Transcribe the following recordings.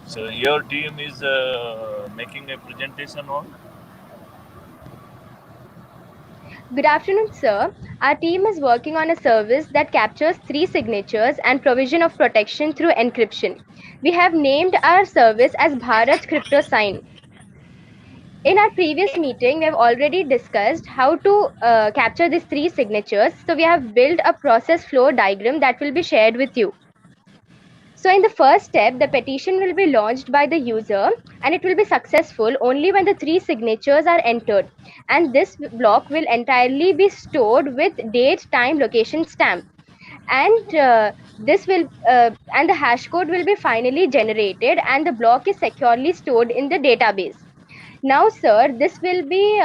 So your team is making a presentation on. Good afternoon, sir. Our team is working on a service that captures three signatures and provision of protection through encryption. We have named our service as Bharat Crypto Sign. In our previous meeting, we have already discussed how to capture these three signatures. So we have built a process flow diagram that will be shared with you. So in the first step, the petition will be launched by the user and it will be successful only when the three signatures are entered. And this block will entirely be stored with date, time, location stamp. And the hash code will be finally generated and the block is securely stored in the database. Now, sir, this will be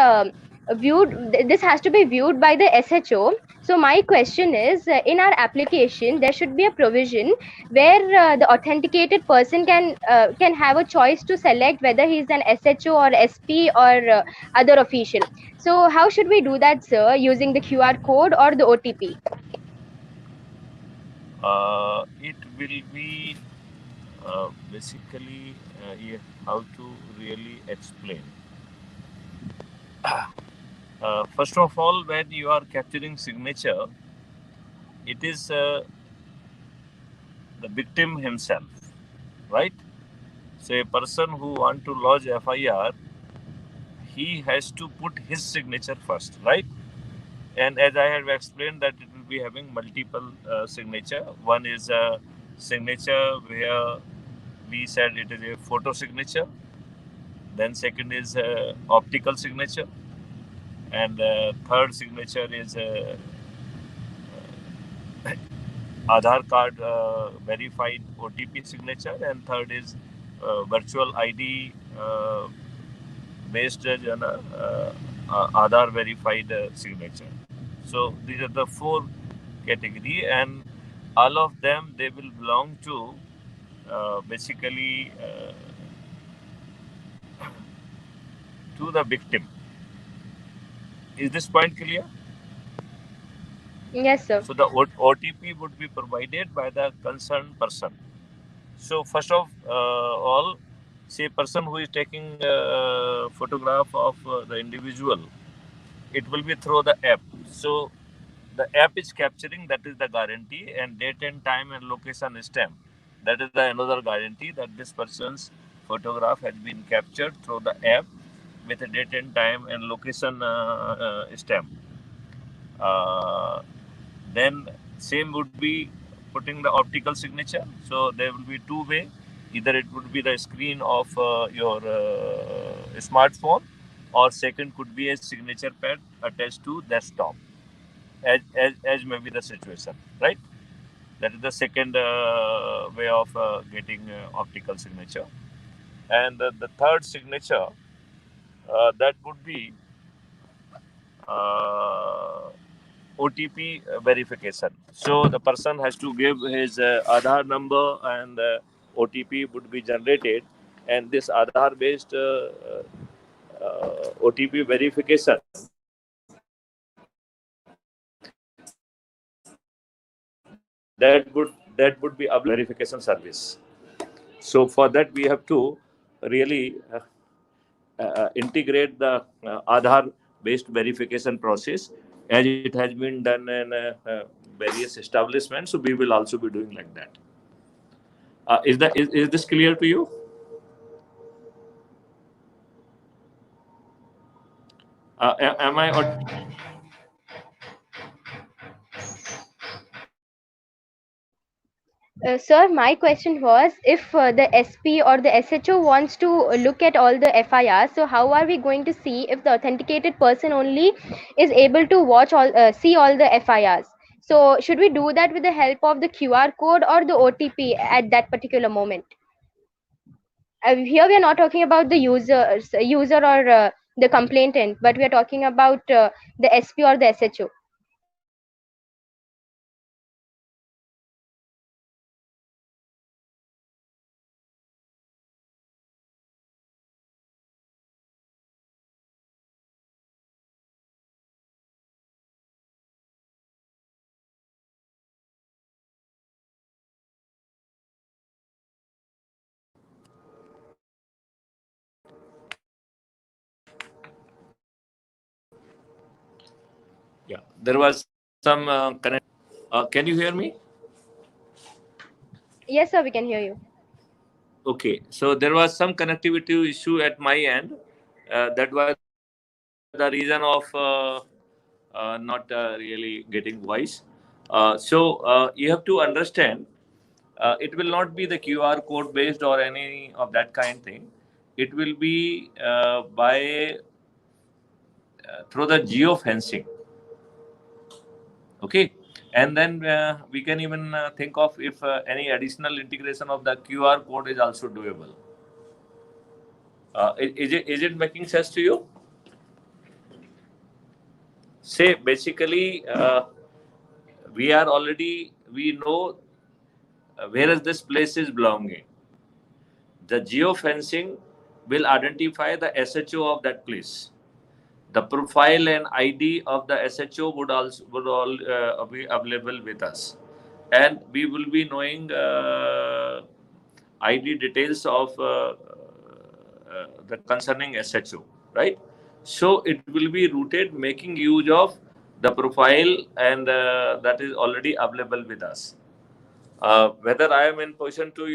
this has to be viewed by the SHO. So my question is, in our application, there should be a provision where the authenticated person can have a choice to select whether he is an SHO or SP or other official. So how should we do that, sir? Using the QR code or the OTP? It will be basically yeah, how to really explain. First of all, when you are capturing signature, it is the victim himself, right? So a person who want to lodge FIR, he has to put his signature first, right? And as I have explained, that it will be having multiple signature. One is a signature where we said it is a photo signature. Then second is optical signature, and third signature is Aadhaar card verified OTP signature, and third is virtual ID based Aadhaar verified signature. So these are the four category, and all of them they will belong to basically to the victim. Is this point clear? Yes, sir. So the OTP would be provided by the concerned person. So first of all, say person who is taking photograph of the individual, it will be through the app. So the app is capturing, that is the guarantee, and date and time and location stamp. That is the another guarantee that this person's photograph has been captured through the app with a date and time and location stamp. Uh, then same would be putting the optical signature. So there will be two way. Either it would be the screen of your smartphone, or second could be a signature pad attached to desktop, as may be the situation, right? That is the second way of getting optical signature. And the third signature, that would be uh, OTP verification. So the person has to give his Aadhaar number, and OTP would be generated, and this Aadhaar based OTP verification, that would be available verification service. So for that we have to really integrate the Aadhaar based verification process, as it has been done in various establishments. So we will also be doing like that. Is this clear to you? Am I? Sir, my question was, if the SP or the SHO wants to look at all the FIRs, so how are we going to see if the authenticated person only is able to see all the FIRs? So should we do that with the help of the QR code or the OTP at that particular moment? Here we are not talking about the user or the complainant, but we are talking about the SP or the SHO. Yeah, there was some connect. Can you hear me? Yes, sir, we can hear you. Okay, so there was some connectivity issue at my end. That was the reason of not really getting voice. You have to understand, it will not be the QR code based or any of that kind thing. It will be by through the geofencing. Okay, and then we can even think of if any additional integration of the QR code is also doable. Is it making sense to you? Say basically, we know where is this place is belonging. The geofencing will identify the SHO of that place. The profile and ID of the SHO would all be available with us, and we will be knowing ID details of the concerning SHO, right? So it will be routed making use of the profile, and that is already available with us. Whether I am in position to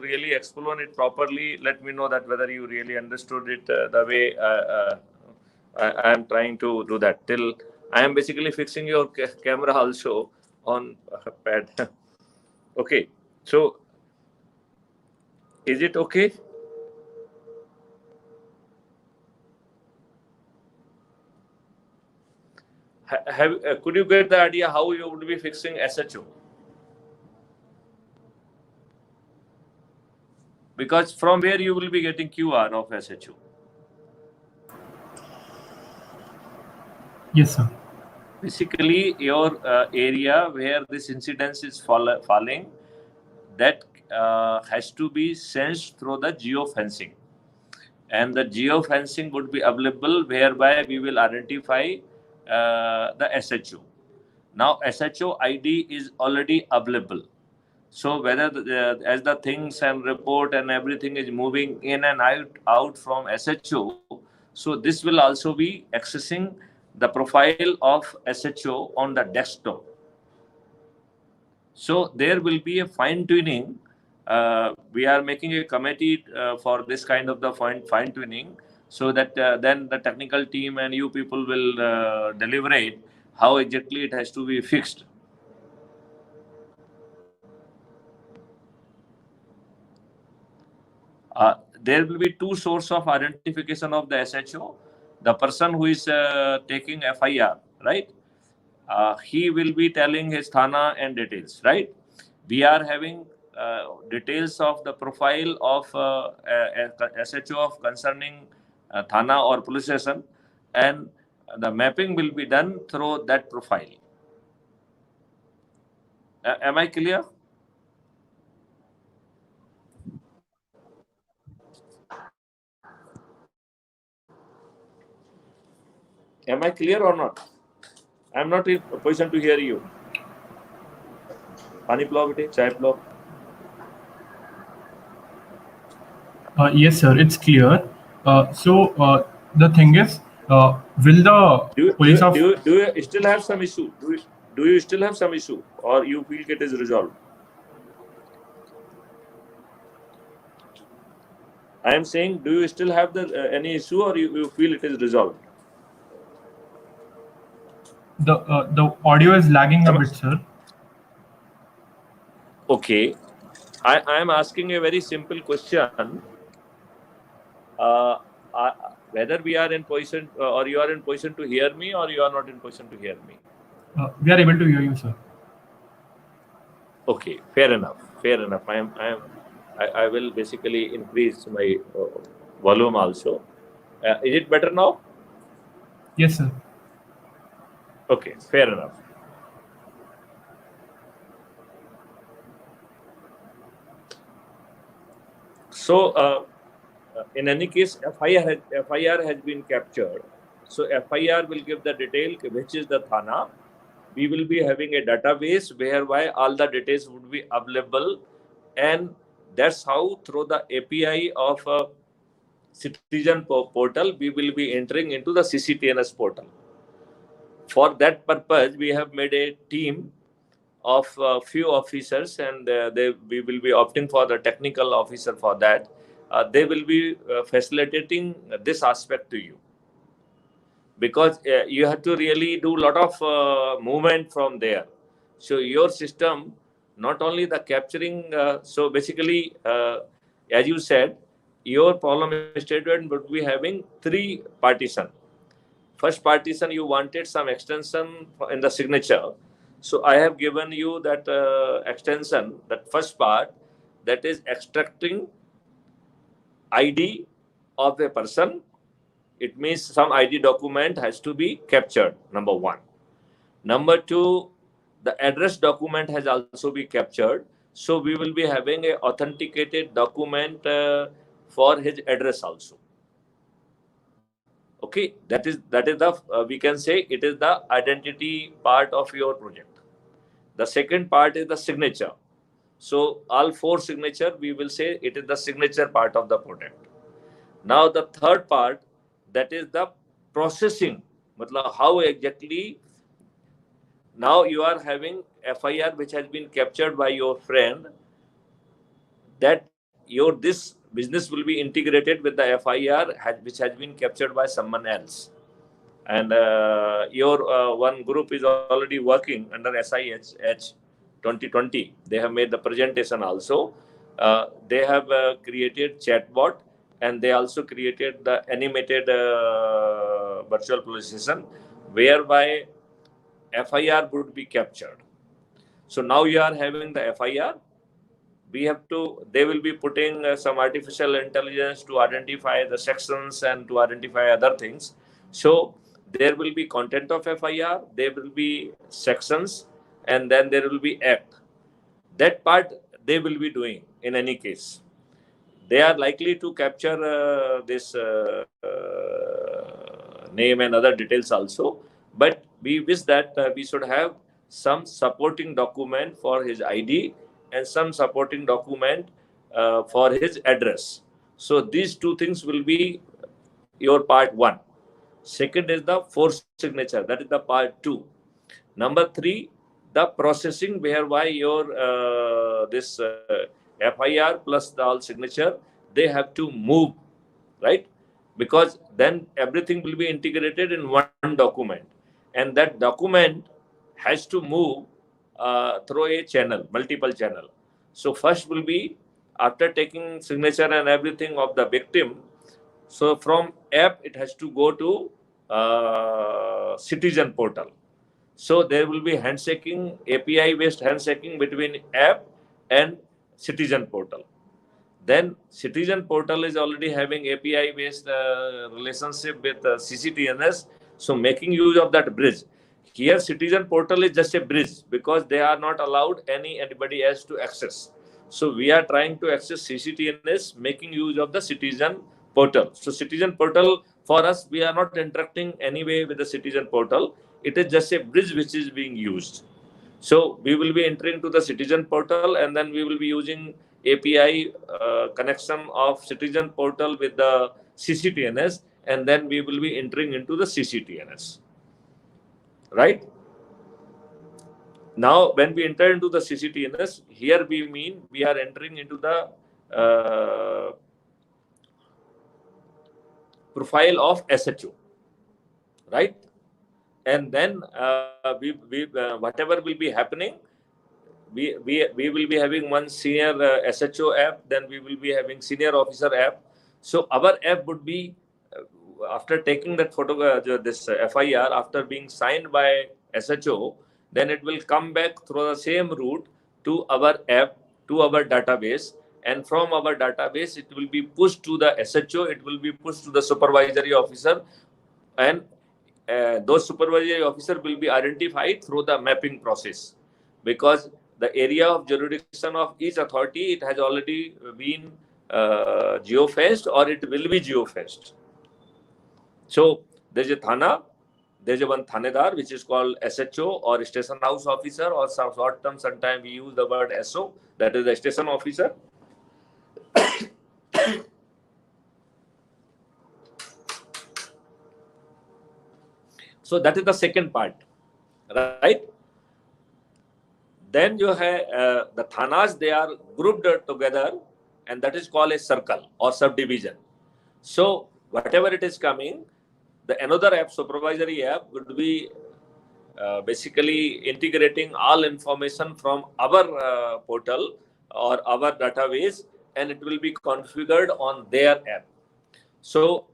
really explain it properly, let me know that whether you really understood it the way I am trying to do that. Till I am basically fixing your camera also on pad. Okay, so is it okay? Could you get the idea how you would be fixing SHO? Because from where you will be getting QR of SHO? Yes, sir. Basically, your area where this incidence is falling, that has to be sensed through the geofencing. And the geofencing would be available whereby we will identify the SHO. Now, SHO ID is already available. So whether as the things and report and everything is moving in and out from SHO, so this will also be accessing the profile of SHO on the desktop. So there will be a fine tuning. We are making a committee for this kind of the fine tuning, so that then the technical team and you people will deliberate how exactly it has to be fixed. There will be two sources of identification of the SHO. The person who is taking FIR, right? He will be telling his Thana and details, right? We are having details of the profile of SHO of concerning Thana or police station, and the mapping will be done through that profile. Am I clear? Am I clear or not? I am not in a position to hear you. Pani plau bete, chai plau. Yes, sir. It's clear. The thing is, will the police of Do you still have some issue? Do you still have some issue, or you feel it is resolved? I am saying, do you still have any issue, or you feel it is resolved? the audio is lagging a bit, sir? Okay, I am asking a very simple question. Uh, whether we are in position, or you are in position to hear me, or you are not in position to hear me. We are able to hear you, sir. Okay, fair enough. Fair enough. I will basically increase my volume also. Is it better now? Yes, sir. Okay, fair enough. So, in any case, FIR has been captured. So FIR will give the detail which is the Thana. We will be having a database whereby all the details would be available, and that's how through the API of Citizen portal we will be entering into the CCTNS portal. For that purpose, we have made a team of few officers, and we will be opting for the technical officer for that. They will be facilitating this aspect to you, because you have to really do a lot of movement from there. So your system, not only the capturing, so basically, as you said, your problem statement would be having three partition. First partition, you wanted some extension in the signature. So I have given you that extension, that first part, that is extracting ID of a person. It means some ID document has to be captured, number one. Number two, the address document has also been captured. So we will be having a authenticated document for his address also. Okay, that is the we can say it is the identity part of your project. The second part is the signature. So all four signature, we will say it is the signature part of the project. Now the third part, that is the processing. Matlab how exactly now you are having FIR which has been captured by your friend, that your this business will be integrated with the FIR which has been captured by someone else. And your one group is already working under SIH 2020. They have made the presentation also. They have created chatbot, and they also created the animated virtual police station, whereby FIR would be captured. So now you are having the FIR. They will be putting some artificial intelligence to identify the sections and to identify other things. So there will be content of FIR, there will be sections, and then there will be act. That part they will be doing in any case. They are likely to capture this name and other details also. But we wish that we should have some supporting document for his ID and some supporting document for his address. So these two things will be your part one. Second is the forced signature. That is the part two. Number three, the processing whereby your this FIR plus the all signature, they have to move, right? Because then everything will be integrated in one document, and that document has to move through a channel, multiple channel. So first will be after taking signature and everything of the victim. So from app it has to go to citizen portal. So there will be handshaking, API based handshaking between app and citizen portal. Then citizen portal is already having API based relationship with CCTNS. So making use of that bridge. Here citizen portal is just a bridge, because they are not allowed anybody else to access. So we are trying to access CCTNS, making use of the citizen portal. So citizen portal, for us, we are not interacting anyway with the citizen portal. It is just a bridge which is being used. So we will be entering to the citizen portal, and then we will be using API connection of citizen portal with the CCTNS, and then we will be entering into the CCTNS. Right? Now, when we enter into the CCTNS, here we mean we are entering into the profile of SHO. Right? And then whatever will be happening, we will be having one senior SHO app, then we will be having senior officer app. So our app would be, after taking that photo, this FIR, after being signed by SHO, then it will come back through the same route to our app, to our database. And from our database, it will be pushed to the SHO, it will be pushed to the supervisory officer, and those supervisory officer will be identified through the mapping process, because the area of jurisdiction of each authority, it has already been geofenced, or it will be geofenced. So there's a thana, there's a one thanedar which is called SHO or station house officer, or some short term sometimes we use the word SO, that is the station officer. So that is the second part, right? Then you have the thanas, they are grouped together, and that is called a circle or subdivision. So whatever it is coming, the another app, supervisory app, would be basically integrating all information from our portal or our database, and it will be configured on their app. So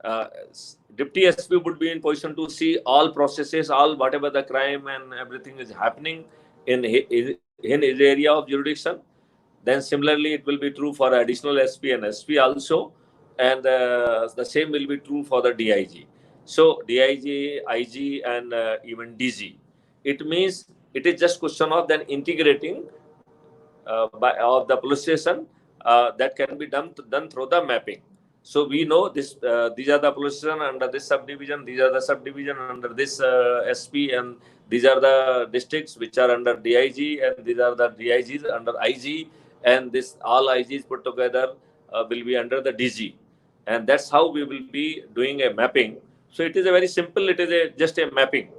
uh, Deputy SP would be in position to see all processes, all whatever the crime and everything is happening in his area of jurisdiction. Then similarly, it will be true for additional SP and SP also, and the same will be true for the DIG. So DIG, IG, and even DG. It means it is just question of then integrating of the police station that can be done through the mapping. So we know this. These are the police station under this subdivision. These are the subdivision under this SP, and these are the districts which are under DIG, and these are the DIGs under IG, and this all IGs put together will be under the DG, and that's how we will be doing a mapping. So it is a very simple. It is just a mapping.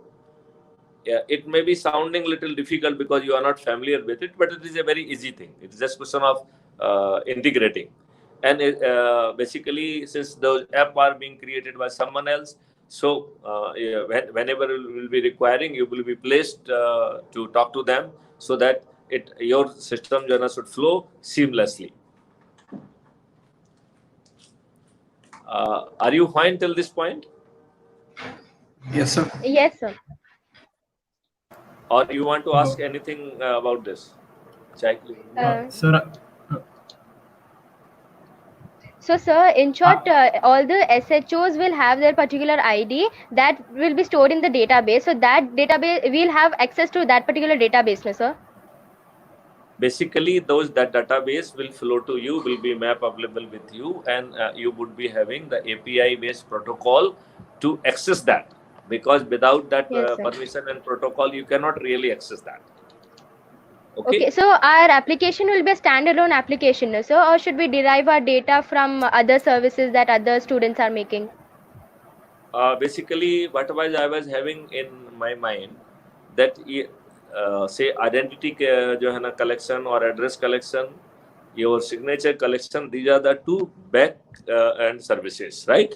Yeah, it may be sounding a little difficult because you are not familiar with it, but it is a very easy thing. It's just question of integrating. And basically, since those app are being created by someone else, so yeah, whenever you will be requiring, you will be placed to talk to them so that your system should flow seamlessly. Are you fine till this point? Yes, sir. Yes, sir. Or you want to ask anything about this? Sir, So, sir, in short, all the SHOs will have their particular ID that will be stored in the database. So that database, we'll have access to that particular database, no, sir? Basically, that database will flow to you, will be map available with you, and you would be having the API-based protocol to access that. Because without that Yes, sir. permission and protocol, you cannot really access that. Okay, so our application will be a standalone application, no, sir? Or should we derive our data from other services that other students are making? Basically, what I was having in my mind that say identity collection or address collection, your signature collection, these are the two back end services, right?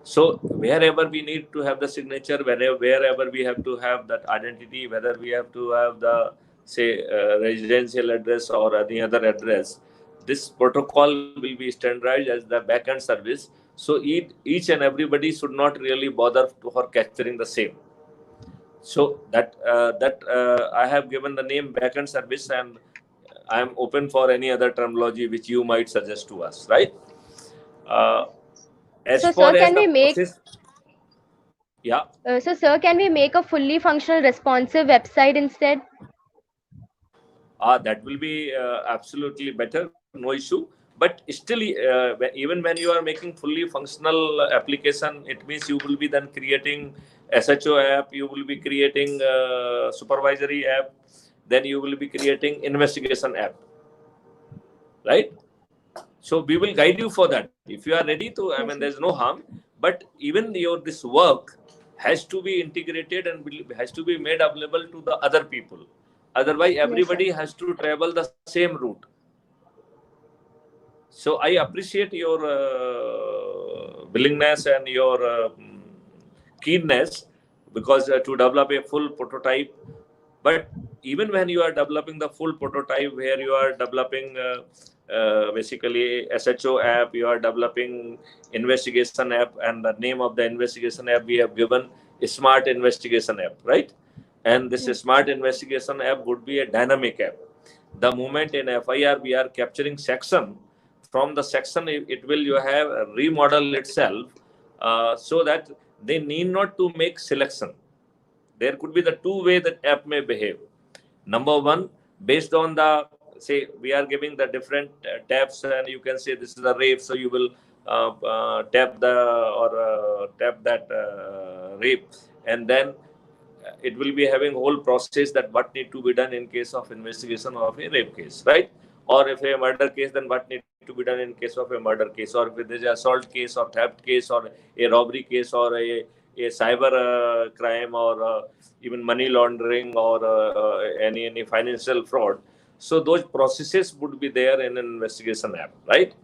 So wherever we need to have the signature, wherever we have to have that identity, whether we have to have the say residential address or any other address, this protocol will be standardized as the backend service. So each and everybody should not really bother for capturing the same. So that I have given the name backend service, and I am open for any other terminology which you might suggest to us, right? As So, far sir, as can the we make? process, yeah. So, sir, can we make a fully functional, responsive website instead? That will be absolutely better, no issue. But still, even when you are making fully functional application, it means you will be then creating SHO app, you will be creating supervisory app, then you will be creating investigation app, right? So we will guide you for that. If you are ready to, I mean, there's no harm. But even this work has to be integrated and has to be made available to the other people. Otherwise, everybody has to travel the same route. So I appreciate your willingness and your keenness, because to develop a full prototype. But even when you are developing the full prototype, where you are developing basically SHO app, you are developing investigation app, and the name of the investigation app we have given is Smart Investigation App, right? And this Smart Investigation App would be a dynamic app. The moment in FIR we are capturing section, from the section it will you have a remodel itself, so that they need not to make selection. There could be the two way that app may behave. Number one, based on the, say, we are giving the different tabs, and you can say this is a rape, so you will tap that rape, and then it will be having whole process that what need to be done in case of investigation of a rape case, right? Or if a murder case, then what need to be done in case of a murder case, or if there is an assault case or theft case or a robbery case or a a cyber crime or even money laundering or any financial fraud. So those processes would be there in an investigation app, right?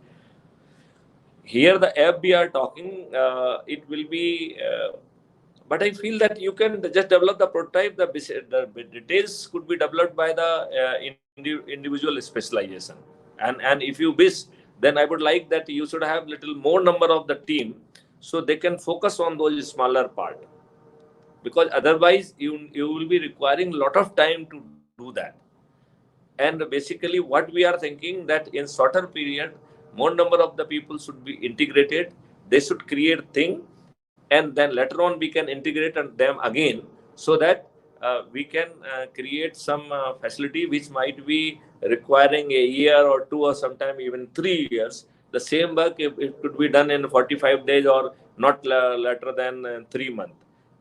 Here the app we are talking, it will be, but I feel that you can just develop the prototype. The details could be developed by the individual specialization. And if you wish, then I would like that you should have little more number of the team so they can focus on those smaller part. Because otherwise you will be requiring a lot of time to do that. And basically what we are thinking that in shorter period, more number of the people should be integrated. They should create thing, and then later on we can integrate them again, so that we can create some facility which might be requiring a year or two or sometime even 3 years. The same work, if it could be done in 45 days or not later than 3 months.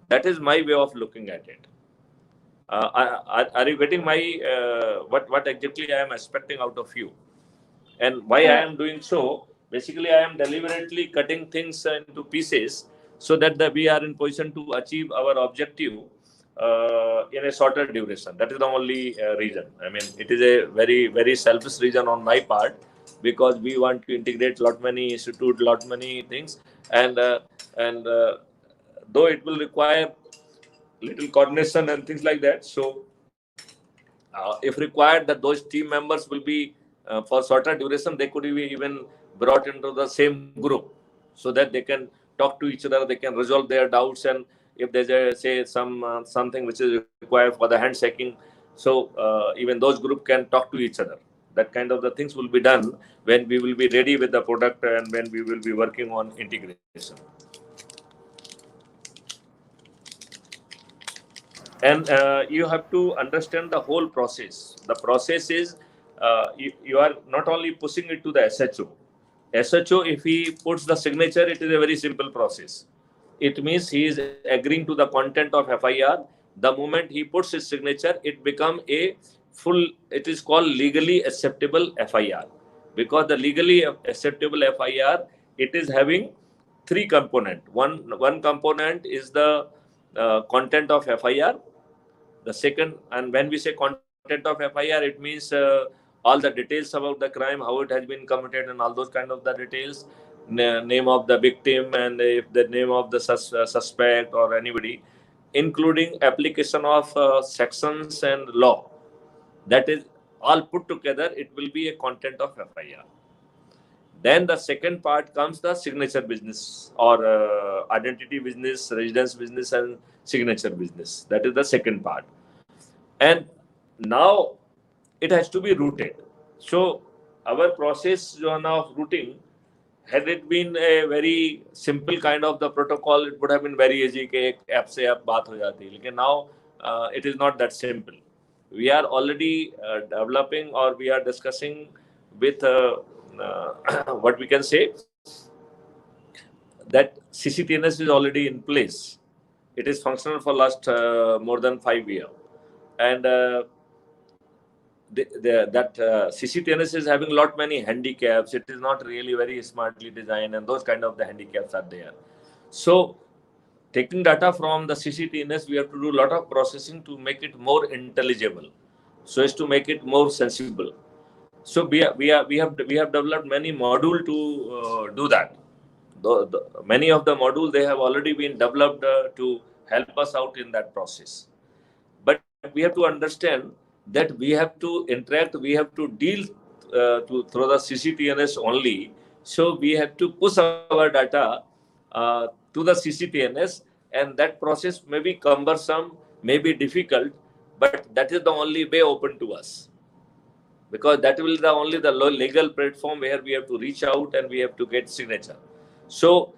That is my way of looking at it. Are you getting my what exactly I am expecting out of you, and why I am doing so? Basically, I am deliberately cutting things into pieces so that we are in position to achieve our objective in a shorter duration. That is the only reason. I mean, it is a very selfish reason on my part, because we want to integrate lot many institute, lot many things, and though it will require little coordination and things like that. So, if required, that those team members will be for shorter duration, they could be even brought into the same group so that they can talk to each other, they can resolve their doubts, and if there's something which is required for the handshaking, so even those group can talk to each other. That kind of the things will be done when we will be ready with the product and when we will be working on integration. And you have to understand the whole process. The process is you are not only pushing it to the SHO. SHO, if he puts the signature, it is a very simple process. It means he is agreeing to the content of FIR. The moment he puts his signature, it becomes a full, it is called legally acceptable FIR. Because the legally acceptable FIR, it is having three components. One component is the content of FIR. The second, and when we say content of FIR, it means all the details about the crime, how it has been committed, and all those kind of the details, name of the victim, and if the name of the suspect or anybody, including application of sections and law. That is all put together. It will be a content of FIR. Then the second part comes the signature business, or identity business, residence business, and signature business. That is the second part. And now it has to be rooted. So our process of routing, had it been a very simple kind of the protocol, it would have been very easy. Ke app se app baat ho jati. Lekin now it is not that simple. We are already developing, or we are discussing with what we can say, that CCTNS is already in place. It is functional for last more than 5 years. And that CCTNS is having lot many handicaps. It is not really very smartly designed, and those kind of the handicaps are there. So taking data from the CCTNS, we have to do a lot of processing to make it more intelligible, so as to make it more sensible. So we have developed many modules to do that. Many of the modules, they have already been developed to help us out in that process. But we have to understand that we have to interact, we have to deal through the CCTNS only. So we have to push our data to the CCTNS, and that process may be cumbersome, may be difficult, but that is the only way open to us. Because that will be only the legal platform where we have to reach out and we have to get signature. So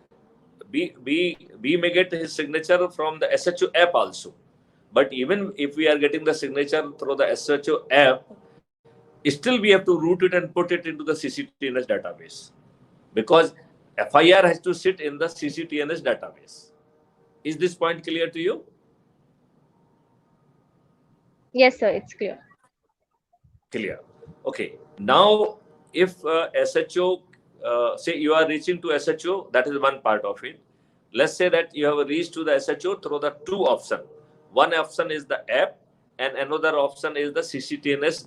we may get his signature from the SHO app also. But even if we are getting the signature through the SHO app, still we have to route it and put it into the CCTNS database. Because FIR has to sit in the CCTNS database. Is this point clear to you? Yes, sir, it's clear. Clear. Okay. Now, if SHO, say you are reaching to SHO, that is one part of it. let's say that you have reached to the SHO through the two options. One option is the app, and another option is the CCTNS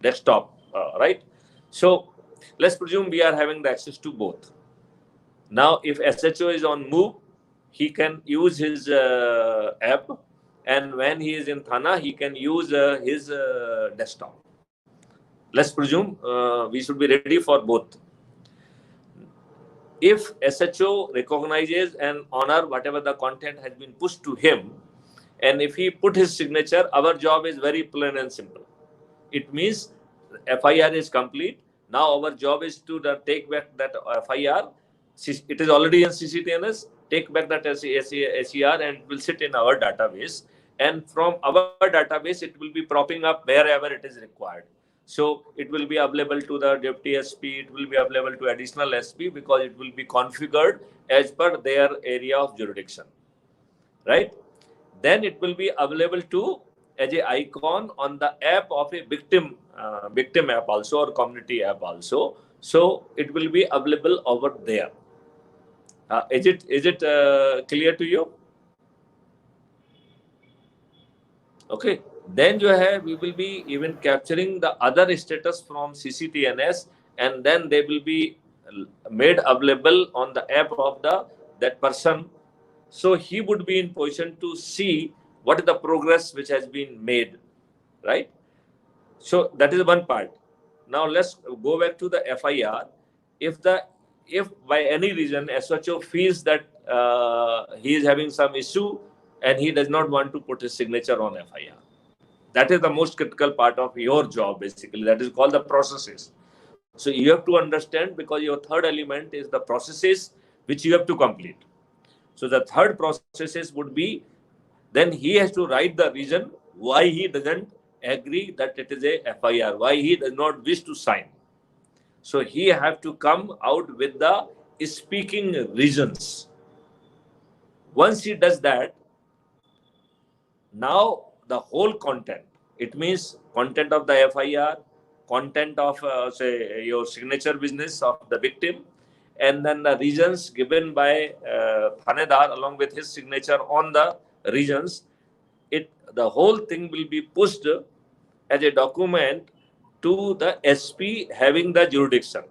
desktop, right? So let's presume we are having the access to both. Now, if SHO is on move, he can use his app, and when he is in Thana, he can use his desktop. Let's presume we should be ready for both. If SHO recognizes and honor whatever the content has been pushed to him, and if he put his signature, our job is very plain and simple. It means FIR is complete. Now our job is to take back that FIR. It is already in CCTNS. Take back that SER and it will sit in our database. And from our database, it will be propping up wherever it is required. So it will be available to the deputy SP. It will be available to additional SP because it will be configured as per their area of jurisdiction, right? Then it will be available to as a icon on the app of a victim app also, or community app also. So it will be available over there. Is it clear to you? Okay. Then we will be even capturing the other status from CCTNS, and then they will be made available on the app of that person. So he would be in position to see what is the progress which has been made, right? So that is one part. Now let's go back to the FIR. If by any reason SHO feels that he is having some issue and he does not want to put his signature on FIR, that is the most critical part of your job, basically. That is called the processes. So you have to understand, because your third element is the processes which you have to complete. So the third processes would be, then he has to write the reason why he doesn't agree that it is a FIR, why he does not wish to sign. So he have to come out with the speaking reasons. Once he does that, now the whole content, it means content of the FIR, content of say your signature business of the victim, and then the reasons given by Thanedar along with his signature on the reasons, the whole thing will be pushed as a document to the SP having the jurisdiction.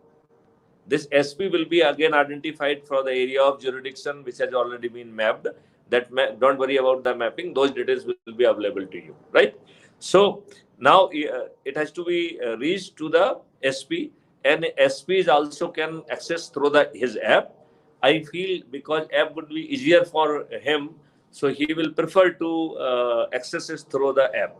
This SP will be again identified for the area of jurisdiction which has already been mapped. Don't worry about the mapping; those details will be available to you, right? So now it has to be reached to the SP, and SPs also can access through his app. I feel because app would be easier for him, so he will prefer to access it through the app.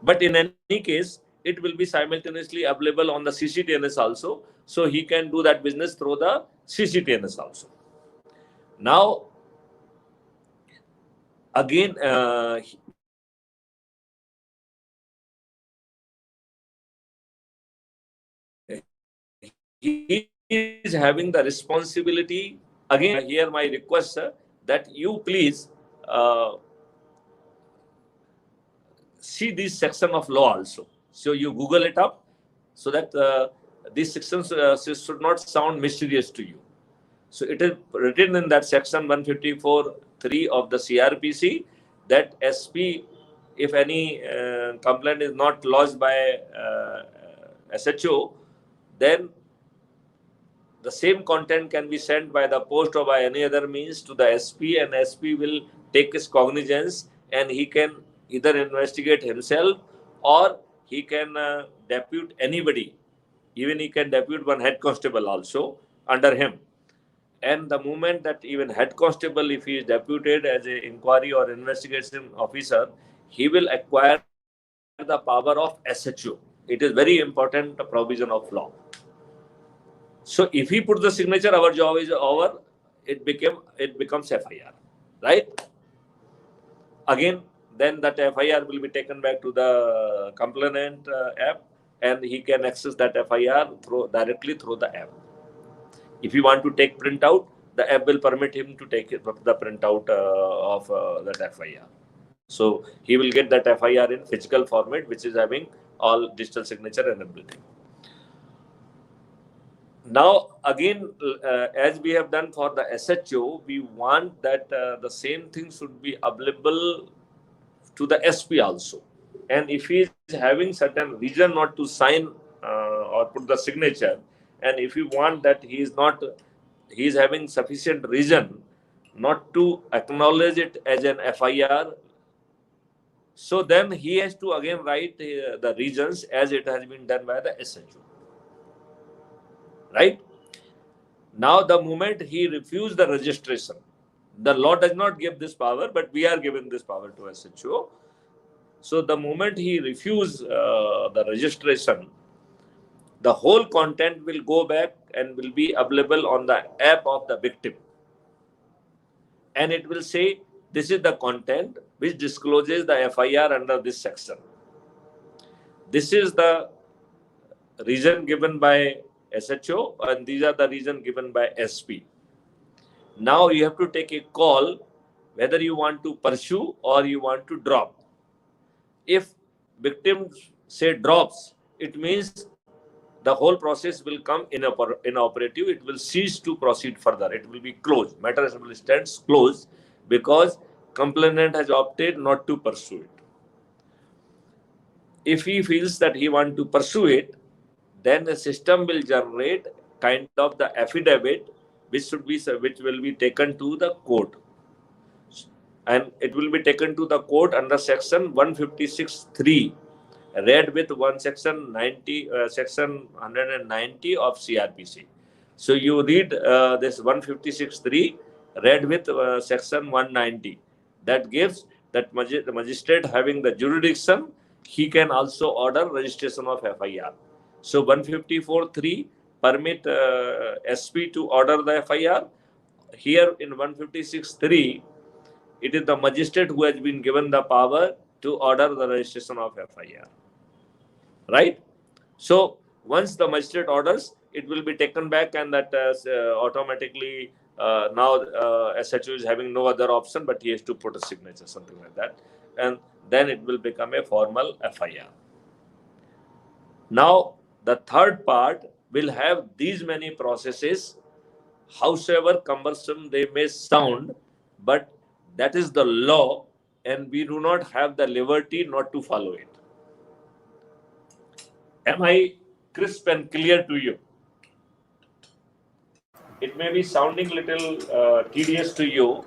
But in any case, it will be simultaneously available on the CCTNS also, so he can do that business through the CCTNS also. Now, again, he is having the responsibility. Again, here my request, sir, that you please see this section of law also. So you Google it up, so that these sections should not sound mysterious to you. So it is written in that section 154(3) of the CRPC that SP, if any complaint is not lodged by SHO, then the same content can be sent by the post or by any other means to the SP, and SP will take his cognizance, and he can either investigate himself or he can depute anybody. Even he can depute one head constable also under him. And the moment that even head constable, if he is deputed as an inquiry or investigation officer, he will acquire the power of SHO. It is very important provision of law. So if he puts the signature, our job is over. It becomes FIR, right? Again, then that FIR will be taken back to the complainant app, and he can access that FIR directly through the app. If you want to take printout, the app will permit him to take the printout of that FIR. So he will get that FIR in physical format, which is having all digital signature and everything. Now, again, as we have done for the SHO, we want that the same thing should be available to the SP also. And if he is having certain reason not to sign or put the signature, and if you want that he is having sufficient reason not to acknowledge it as an FIR, so then he has to again write the reasons as it has been done by the SHO. Right? Now, the moment he refused the registration, the law does not give this power, but we are giving this power to SHO. So, the moment he refused the registration, the whole content will go back and will be available on the app of the victim. And it will say, this is the content which discloses the FIR under this section. This is the reason given by SHO, and these are the reasons given by SP. Now you have to take a call whether you want to pursue or you want to drop. If victim say drops, it means the whole process will come inoperative. It will cease to proceed further. It will be closed. Matter will stand closed because complainant has opted not to pursue it. If he feels that he wants to pursue it, then the system will generate kind of the affidavit which will be taken to the court, and it will be taken to the court under section 156(3), read with section 190 of CRPC. So you read this 156(3), read with section 190. That gives that the magistrate having the jurisdiction, he can also order registration of FIR. So 154(3) permit SP to order the FIR. Here in 156(3), it is the magistrate who has been given the power to order the registration of FIR. Right? So once the magistrate orders, it will be taken back, and that automatically now SHO is having no other option, but he has to put a signature, something like that. And then it will become a formal FIR. Now, the third part will have these many processes, howsoever cumbersome they may sound, but that is the law, and we do not have the liberty not to follow it. Am I crisp and clear to you? It may be sounding little tedious to you,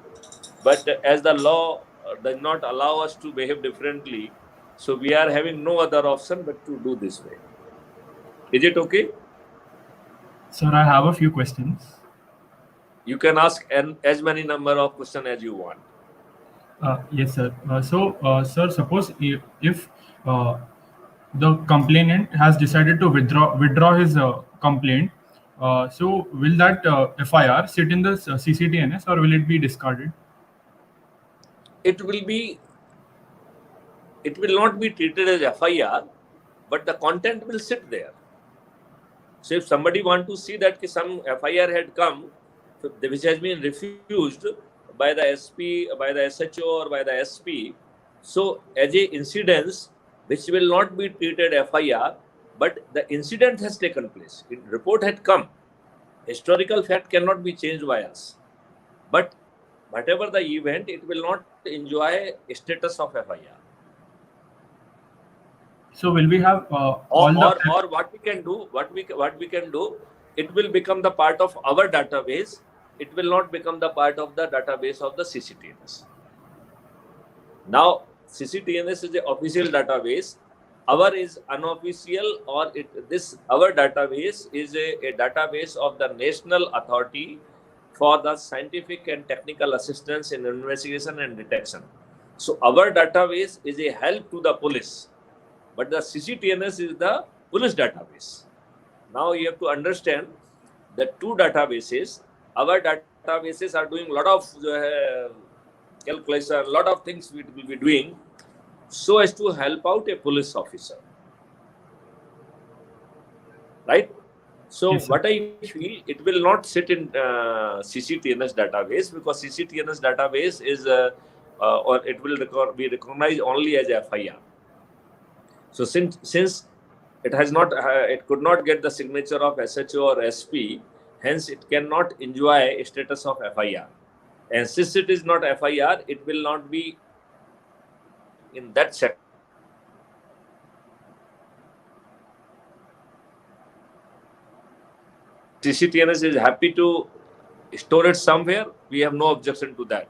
but as the law does not allow us to behave differently, so we are having no other option but to do this way. Is it okay? Sir, I have a few questions. You can ask as many number of questions as you want. Yes, sir. Sir, suppose if the complainant has decided to withdraw his complaint, so will that FIR sit in the CCTNS or will it be discarded? It will not be treated as FIR, but the content will sit there. So if somebody want to see that some FIR had come, which has been refused by the SP, by the SHO or by the SP, so as a incidence which will not be treated FIR, but the incident has taken place. Report had come. Historical fact cannot be changed by us. But whatever the event, it will not enjoy status of FIR. So will we have or what we can do? What we can do? It will become the part of our database. It will not become the part of the database of the CCTNS. Now, CCTNS is the official database. Our is unofficial, or our database is a database of the National Authority for the Scientific and Technical Assistance in Investigation and Detection. So our database is a help to the police, but the CCTNS is the police database. Now you have to understand the two databases. Our databases are doing a lot of calculation, a lot of things we will be doing so as to help out a police officer. Right? So yes, what I feel, it will not sit in CCTNS database, because CCTNS database is or it will be recognized only as FIR. So since It has not. It could not get the signature of SHO or SP. Hence, it cannot enjoy status of FIR. And since it is not FIR, it will not be in that section. CCTNS is happy to store it somewhere. We have no objection to that.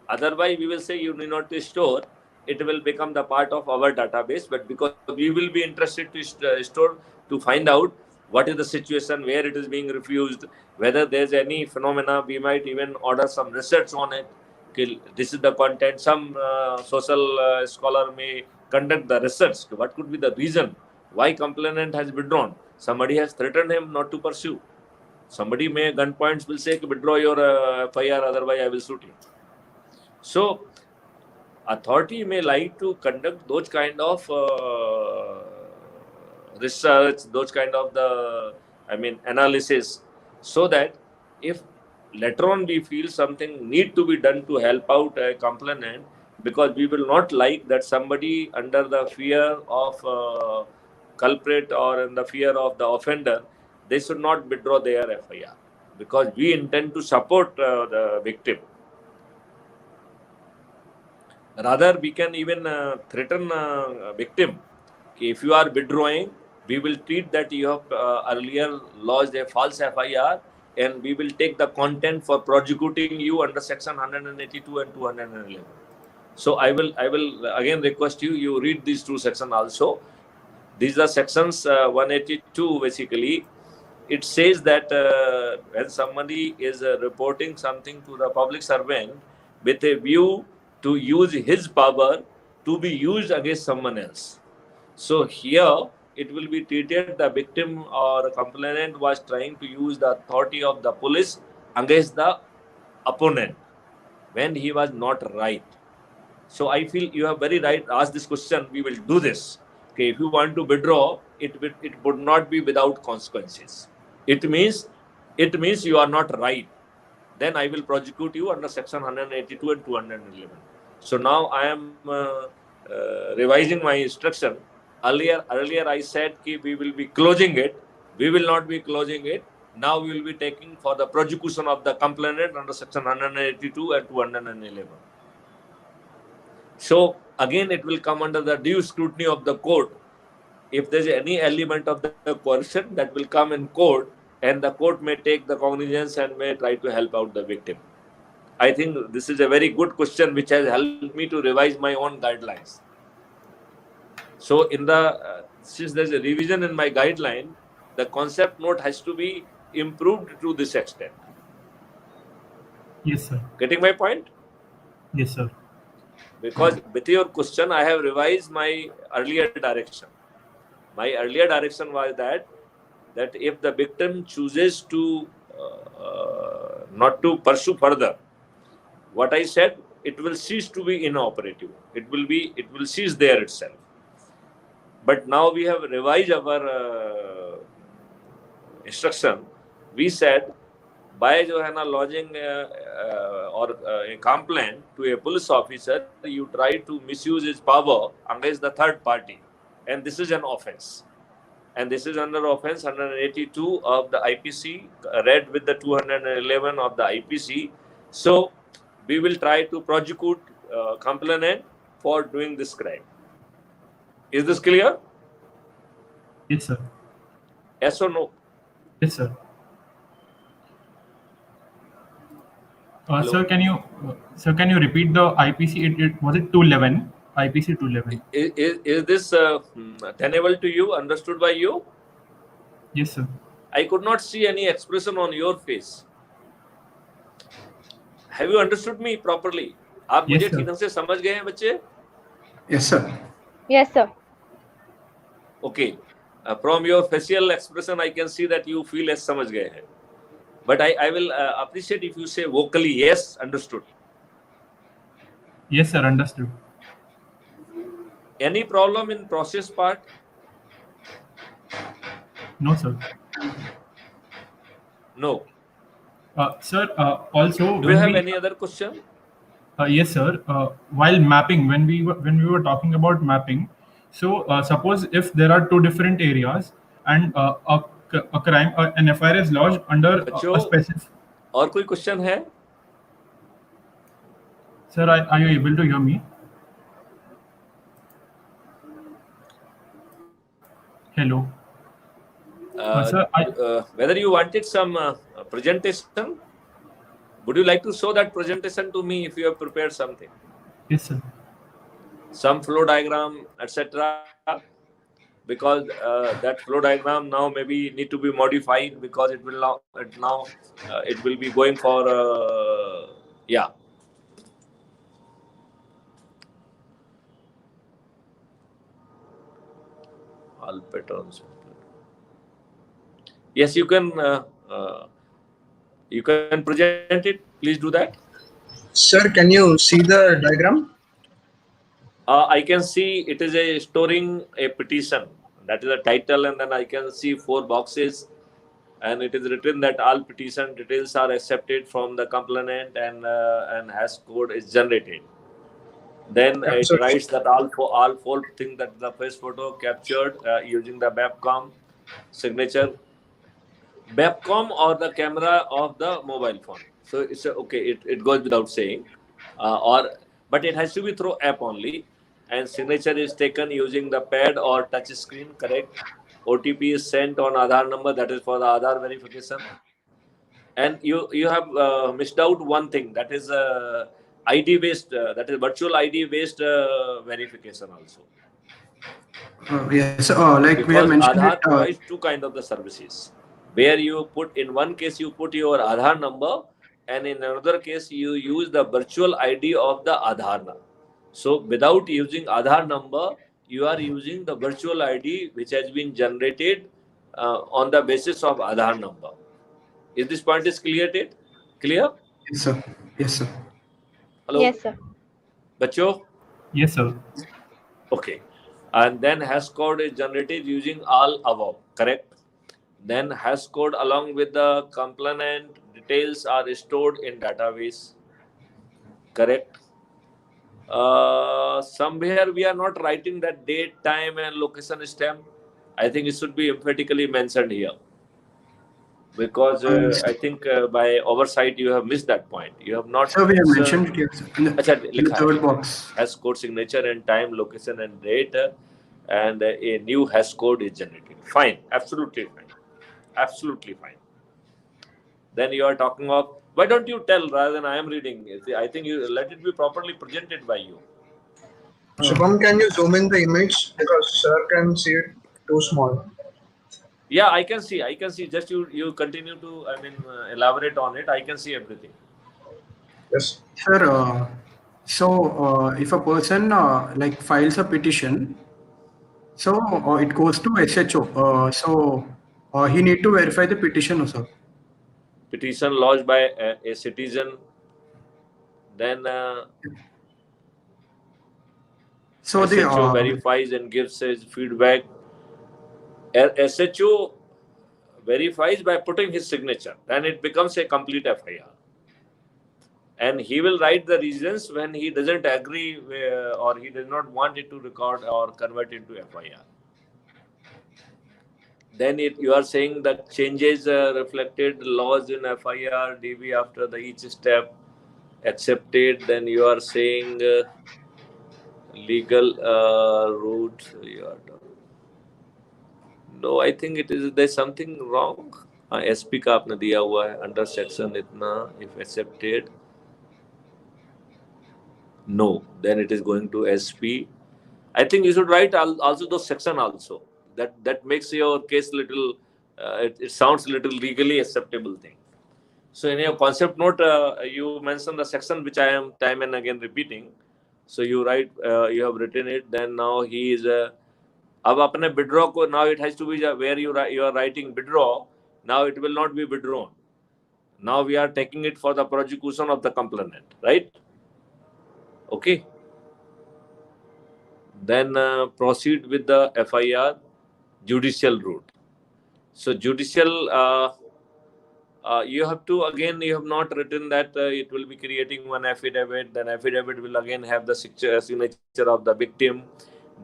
Otherwise, we will say you need not to store. It will become the part of our database. But because we will be interested to store to find out what is the situation, where it is being refused, whether there is any phenomena, we might even order some research on it. This is the content. Some social scholar may conduct the research. What could be the reason why complainant has withdrawn? Somebody has threatened him not to pursue. Somebody may gunpoints will say, withdraw your FIR, otherwise I will shoot you. So, authority may like to conduct those kind of research, those kind of analysis, so that if later on we feel something need to be done to help out a complainant, because we will not like that somebody under the fear of culprit or in the fear of the offender, they should not withdraw their FIR, because we intend to support the victim. Rather, we can even threaten a victim. If you are withdrawing, we will treat that you have earlier lodged a false FIR, and we will take the content for prosecuting you under section 182 and 211. So I will again request you read these two sections also. These are sections 182 basically. It says that when somebody is reporting something to the public servant with a view to use his power to be used against someone else. So here it will be treated the victim or complainant was trying to use the authority of the police against the opponent when he was not right. So I feel you have very right. Ask this question. We will do this. Okay, if you want to withdraw, it would not be without consequences. It means you are not right. Then I will prosecute you under section 182 and 211. So now I am revising my instruction. Earlier I said that we will be closing it. We will not be closing it. Now we will be taking for the prosecution of the complainant under section 182 and 211. So again, it will come under the due scrutiny of the court. If there is any element of the coercion, that will come in court, and the court may take the cognizance and may try to help out the victim. I think this is a very good question which has helped me to revise my own guidelines. So in the since there is a revision in my guideline, the concept note has to be improved to this extent. Yes, sir. Getting my point? Yes, sir. Because with your question, I have revised my earlier direction. My earlier direction was that if the victim chooses to not to pursue further, what I said, it will cease to be inoperative. It will cease there itself. But now we have revised our instruction. We said by lodging or a complaint to a police officer, you try to misuse his power against the third party, and this is an offense. And this is under offense 182 of the IPC, read with the 211 of the IPC. So we will try to prosecute complainant for doing this crime. Is this clear? Yes, sir. Yes or no? Yes, sir. Sir, can you repeat the IPC? Was it 211? IPC 211. Is this tenable to you? Understood by you? Yes, sir. I could not see any expression on your face. Have you understood me properly? आप मुझे ठीक ढंग से समझ गए हैं बच्चे? Yes, sir. Yes, sir. Okay. From your facial expression, I can see that you feel as समझ गए हैं. But I will appreciate if you say vocally, yes, understood. Yes, sir, understood. Any problem in process part? No, sir. No. Sir, also... Do you have any other question? Yes, sir. While mapping, when we were talking about mapping, So suppose if there are two different areas and a crime, an FIR is lodged under बच्चों a specific. और कोई question है? Sir, are you able to hear me? Hello. Sir, Whether you wanted some presentation, would you like to show that presentation to me if you have prepared something? Yes, sir. Some flow diagram, etc. Because that flow diagram now maybe need to be modified because it will it will be going for yeah. All patterns. Yes, you can present it. Please do that. Sir, can you see the diagram? I can see it is a storing a petition. That is a title, and then I can see 4 boxes, and it is written that all petition details are accepted from the complainant, and hash code is generated. Then it writes that all 4 things that the face photo captured using the webcam signature, webcam or the camera of the mobile phone. So it's okay. It goes without saying, but it has to be through app only. And signature is taken using the pad or touch screen, correct? OTP is sent on Aadhaar number, that is for the Aadhaar verification. And you have missed out one thing, that is ID based, that is virtual ID based verification also. Yes, like because we have mentioned Aadhaar it. Provides 2 kinds of the services, where you put in one case you put your Aadhaar number, and in another case you use the virtual ID of the Aadhaar. So without using Aadhaar number, you are using the virtual ID which has been generated on the basis of Aadhaar number. Is this point is clear? Clear? Yes, sir. Yes, sir. Hello? Yes, sir. Bacho? Yes, sir. Okay. And then hash code is generated using all above, correct? Then hash code along with the complainant details are stored in database, correct? Somewhere we are not writing that date, time, and location stamp. I think it should be emphatically mentioned here, because I think by oversight you have missed that point. You have not. Sir, we have mentioned it here, sir, in the third box. Hash code signature and time, location, and date, and a new hash code is generated. Fine, absolutely fine, absolutely fine. Then you are talking of, why don't you tell rather than I am reading? I think you let it be properly presented by you. Shubham, can you zoom in the image because sir can see it too small? Yeah, I can see. Just you continue to, elaborate on it. I can see everything. Yes, sir. So if a person like files a petition, so it goes to SHO. So he need to verify the petition also. Petition lodged by a citizen. Then so SHO verifies and gives his feedback. SHO verifies by putting his signature. Then it becomes a complete FIR. And he will write the reasons when he doesn't agree or he does not want it to record or convert into FIR. Then you are saying that changes reflected laws in FIR, DB after the each step accepted. Then you are saying legal route. No, I think there's something wrong. SP का आपने दिया हुआ है under section इतना if accepted. No, then it is going to SP. I think you should write also those section also. That makes your case little. It sounds little legally acceptable thing. So in your concept note, you mention the section which I am time and again repeating. So you write, you have written it. Then now he is. अब अपने withdraw को now it has to be where you are writing withdraw. Now it will not be withdrawn. Now we are taking it for the prosecution of the complainant, right? Okay. Then proceed with the FIR judicial route. So judicial, you have to, again, you have not written that it will be creating one affidavit. Then affidavit will again have the signature of the victim.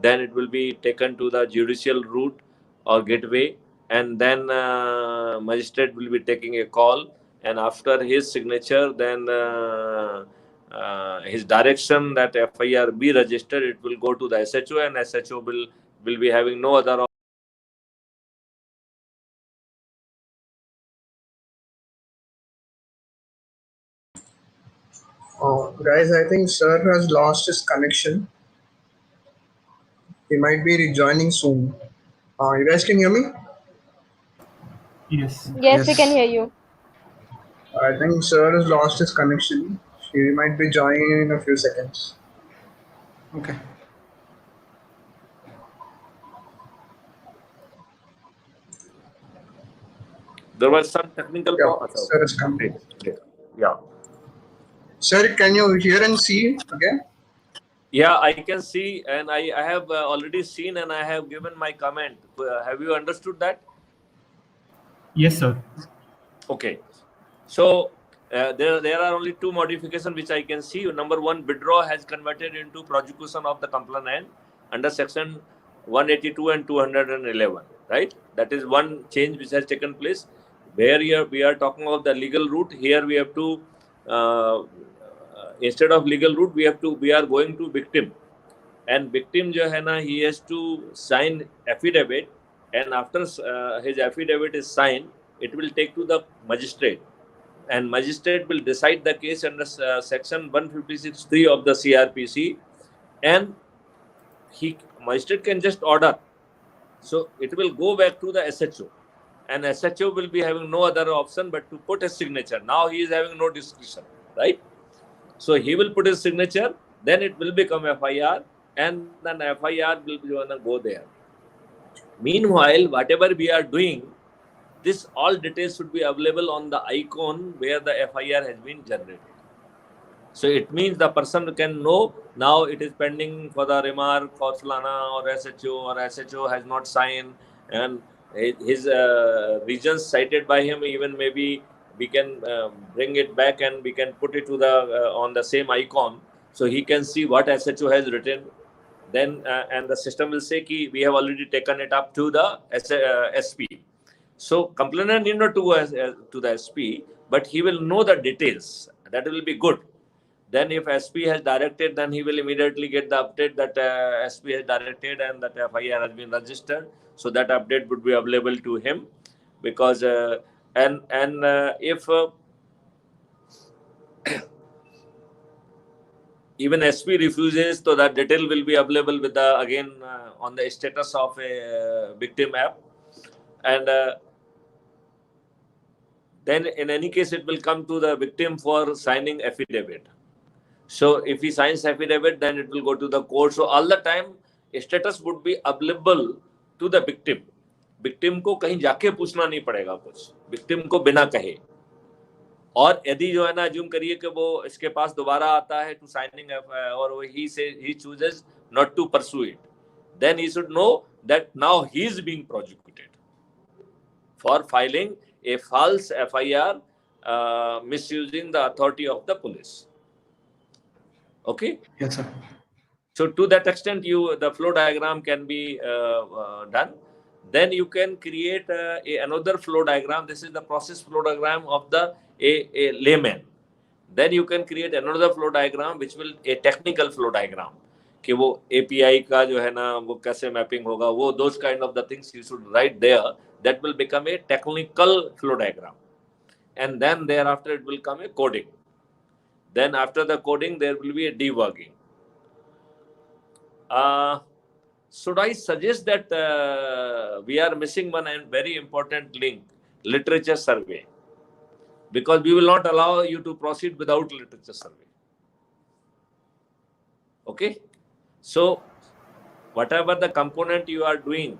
then it will be taken to the judicial route or gateway, and then magistrate will be taking a call, and after his signature, then his direction that FIR be registered, it will go to the SHO, and SHO will be having no other. Guys, I think sir has lost his connection. He might be rejoining soon. You guys can hear me? Yes. Yes, we can hear you. I think sir has lost his connection. He might be joining in a few seconds. Okay. There was some technical problem. Sir is coming. Yeah. Sir, can you hear and see again? Yeah, I can see, and I have already seen, and I have given my comment. Have you understood that? Yes, sir. Okay. So there are only two modifications which I can see. Number one, withdraw has converted into prosecution of the complainant under section 182 and 211. Right? That is one change which has taken place. Where here we are talking of the legal route. Here we have to instead of legal route, we are going to victim, and victim jo hai na, he has to sign affidavit, and after his affidavit is signed, it will take to the magistrate, and magistrate will decide the case under section 156(3) of the CRPC, and magistrate can just order. So it will go back to the SHO, and SHO will be having no other option but to put his signature. Now he is having no discretion, right? So he will put his signature, then it will become FIR, and then FIR will go there. Meanwhile, whatever we are doing, this all details should be available on the icon where the FIR has been generated. So it means the person can know now it is pending for the remark for Fulana or SHO has not signed, and his reasons cited by him, even maybe we can bring it back and we can put it to the on the same icon, so he can see what SHO has written. Then and the system will say ki we have already taken it up to the SP. So complainant need not to go to the SP, but he will know the details. That will be good. Then if SP has directed, then he will immediately get the update that SP has directed and that FIR has been registered. So that update would be available to him, because if even SP refuses, so that detail will be available with the again on the status of a victim app, and then in any case it will come to the victim for signing affidavit. So if he signs affidavit, then it will go to the court. So all the time status would be available to the victim. Victim को कहीं जाके पूछना नहीं पड़ेगा कुछ, victim को बिना कहे. और यदि जो है ना अज्यूम करिए कि वो इसके पास दोबारा आता है टू साइनिंग और वो he chooses not to pursue it, then he should know that now he is being prosecuted for filing a false FIR misusing the authority of the police. Okay? Yes, sir. So to that extent, the flow diagram can be done. Then you can create another flow diagram. This is the process flow diagram of a layman. Then you can create another flow diagram, which will a technical flow diagram. कि वो API का जो है ना वो कैसे mapping होगा, वो those kind of the things you should write there. That will become a technical flow diagram, and then thereafter it will come a coding. Then after the coding, there will be a debugging. Should I suggest that we are missing one very important link, literature survey, because we will not allow you to proceed without literature survey. Okay? So whatever the component you are doing,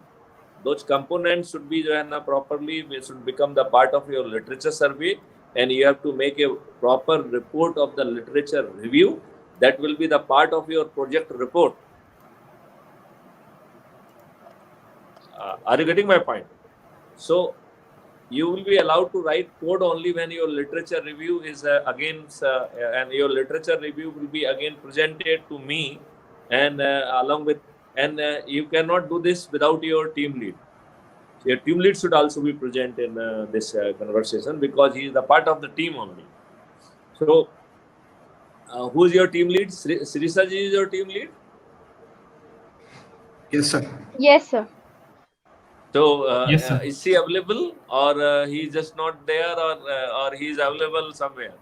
those components should be properly, should become the part of your literature survey, and you have to make a proper report of the literature review. That will be the part of your project report. Are you getting my point? So you will be allowed to write code only when your literature review is and your literature review will be again presented to me, and along with and you cannot do this without your team lead. Your team lead should also be present in this conversation, because he is the part of the team only. So, who is your team lead? Sirisa ji is your team lead? Yes, sir. Yes, sir. So, Yes, sir. is he available, or he is just not there, or he is available somewhere?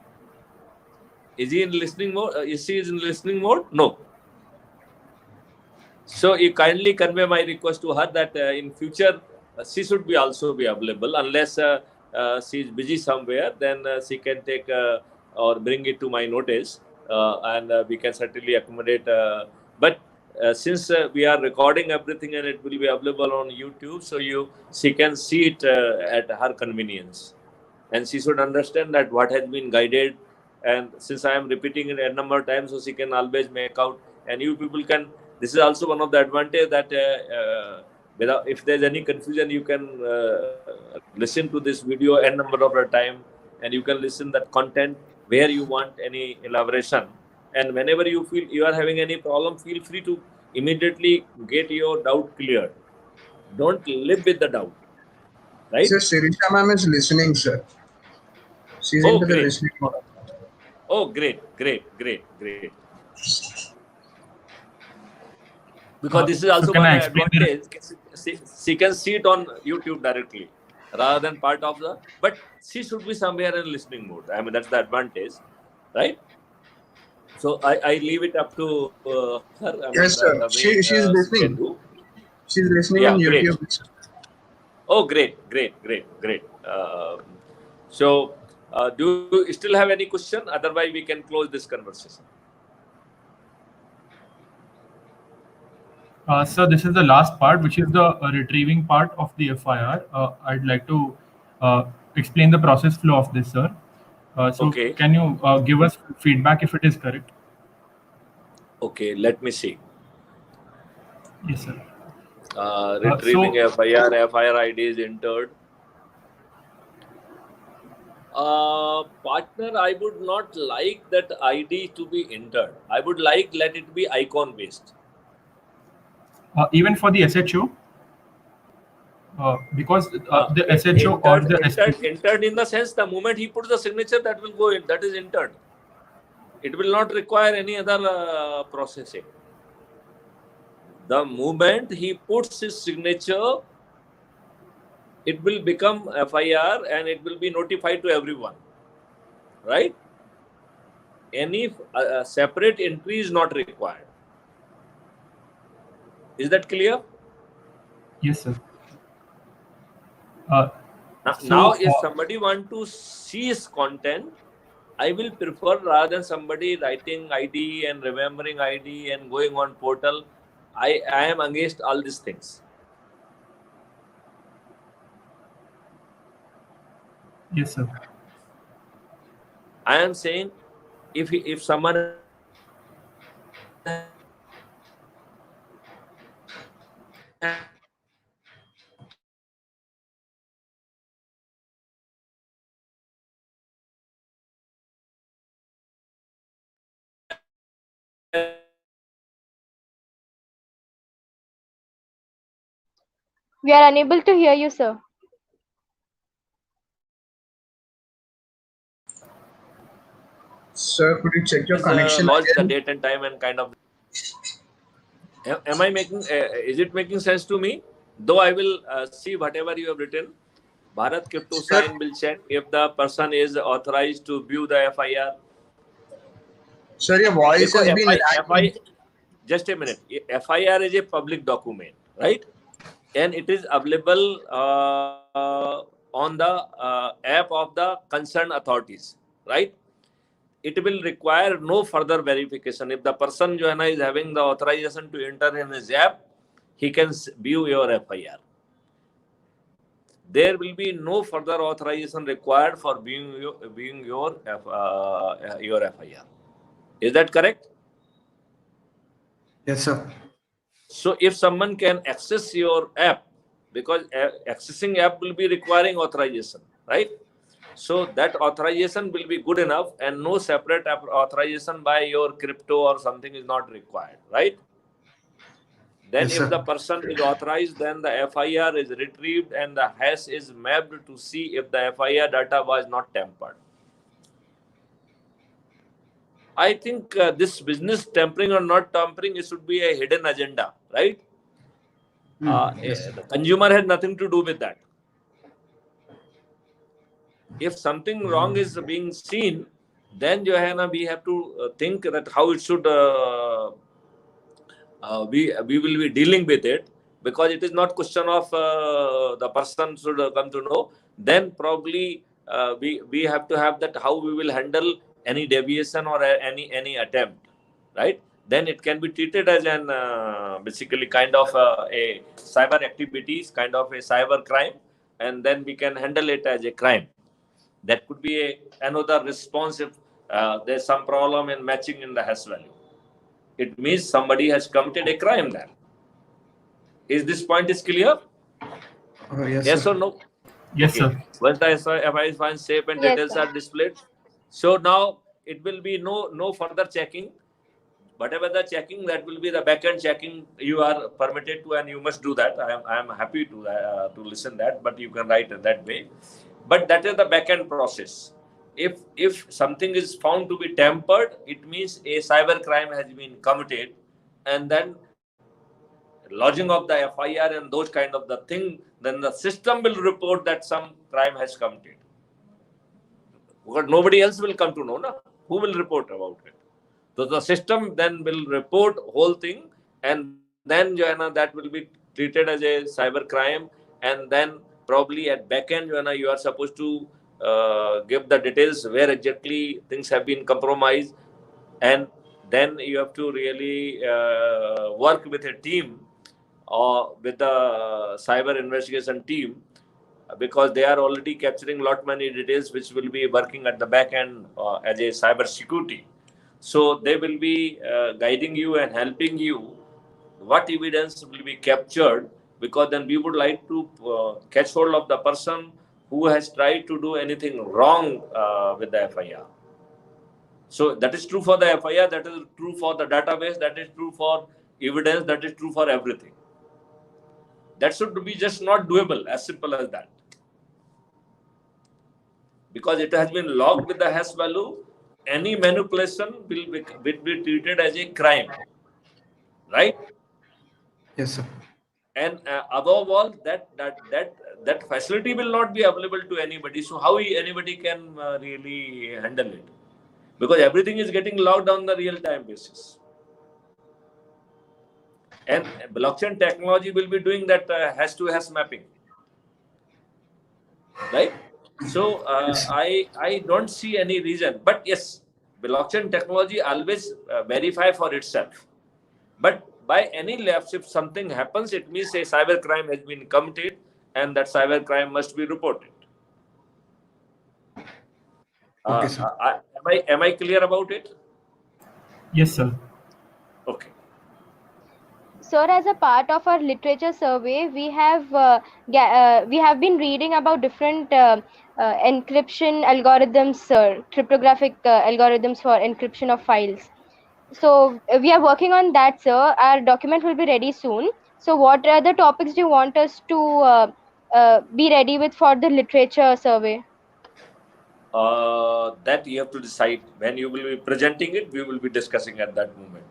Is he in listening mode? Is she in listening mode? No. So you kindly convey my request to her that in future she should be also be available, unless she is busy somewhere. Then she can take or bring it to my notice, and we can certainly accommodate. But since we are recording everything and it will be available on YouTube, so she can see it at her convenience, and she should understand that what has been guided. And since I am repeating it a number of times, so she can always make out, and you people can. This is also one of the advantage that without, if there's any confusion, you can listen to this video a number of a time, and you can listen that content where you want any elaboration. And whenever you feel you are having any problem, feel free to immediately get your doubt cleared. Don't live with the doubt, right? Sir, Sirisha ma'am is listening, sir. She's Oh, into the great. listening mode. Oh, great. Because this is also so can one I explain the- advantage. She can see it on YouTube directly, rather than part of the. But she should be somewhere in listening mode. I mean, that's the advantage, right? So I leave it up to her. I mean, Yes, sir. the way, She's can listening. do. She's listening Yeah, on great. YouTube. sir. Oh, great. So, do you still have any question? Otherwise, we can close this conversation. Sir, this is the last part, which is the retrieving part of the FIR. I'd like to explain the process flow of this, sir. So Okay. can you give us feedback if it is correct? Okay, let me see. Yes, sir. Retrieving FIR ID is entered. Partner, I would not like that ID to be entered. I would let it be icon based. Even for the SHO? Because the SHO or the entered in the sense, the moment he puts the signature, that will go in. That is entered. It will not require any other processing. The moment he puts his signature, it will become FIR and it will be notified to everyone, right? Any separate entry is not required. Is that clear? Yes, sir. Now, if somebody want to see his content, I will prefer, rather than somebody writing ID and remembering ID and going on portal, I am against all these things. Yes, sir. I am saying, if someone We are unable to hear you, sir. Sir, could you check your connection lodge the again? date and time and kind of. Am I making? Is it making sense to me? Though I will see whatever you have written. Bharat Crypto Sign will check if the person is authorized to view the FIR. Sir, your voice has been lagging. Just a minute. FIR is a public document, right? And it is available on the app of the concerned authorities, right? It will require no further verification. If the person is having the authorization to enter in his app, he can view your FIR. There will be no further authorization required for viewing your FIR. Is that correct? Yes, sir. So if someone can access your app, because accessing app will be requiring authorization, right? So that authorization will be good enough, and no separate authorization by your crypto or something is not required, right? Then Yes, if the sir. person is authorized, then the FIR is retrieved and the hash is mapped to see if the FIR data was not tampered. I think this business tampering or not tampering, it should be a hidden agenda, right? Yes, sir. The consumer has nothing to do with that. If something wrong is being seen, then Johanna, we have to think that how it should we will be dealing with it, because it is not question of the person should come to know. Then probably we have to have that how we will handle any deviation or any attempt, right? Then it can be treated as an basically kind of a cyber activities, kind of a cyber crime, and then we can handle it as a crime. That could be another response if there's some problem in matching in the hash value. It means somebody has committed a crime there. Is this point is clear? Yes, Yes sir. or no? Yes, Okay. sir. Once the FI is safe and Yes, details sir. are displayed, so now it will be no further checking. Whatever the checking, that will be the backend checking you are permitted to, and you must do that. I am happy to listen that, but you can write it that way. But that is the backend process. If something is found to be tampered, it means a cyber crime has been committed, and then lodging of the FIR and those kind of the thing, then the system will report that some crime has committed. Because nobody else will come to know, na? Who will report about it? So the system then will report whole thing, and then Joanna, that will be treated as a cyber crime, and then probably at back end, Joanna, you are supposed to give the details where exactly things have been compromised, and then you have to really work with a team or with the cyber investigation team, because they are already capturing lot many details which will be working at the back end as a cyber security. So they will be guiding you and helping you what evidence will be captured, because then we would like to catch hold of the person who has tried to do anything wrong with the FIR. So that is true for the FIR, that is true for the database, that is true for evidence, that is true for everything. That should be just not doable, as simple as that. Because it has been logged with the hash value, any manipulation will be treated as a crime, right? Yes, sir. And above all, that facility will not be available to anybody. So how anybody can really handle it? Because everything is getting logged on the real-time basis. And blockchain technology will be doing that hash-to-hash mapping, right? So I don't see any reason. But yes, blockchain technology always verify for itself. But by any lapse, if something happens, it means a cyber crime has been committed, and that cyber crime must be reported. Okay, sir. Am I clear about it? Yes, sir. Okay. Sir, as a part of our literature survey, we have been reading about different encryption algorithms, cryptographic algorithms for encryption of files. So we are working on that, sir. Our document will be ready soon. So what other topics do you want us to be ready with for the literature survey? That you have to decide. When you will be presenting it, we will be discussing at that moment.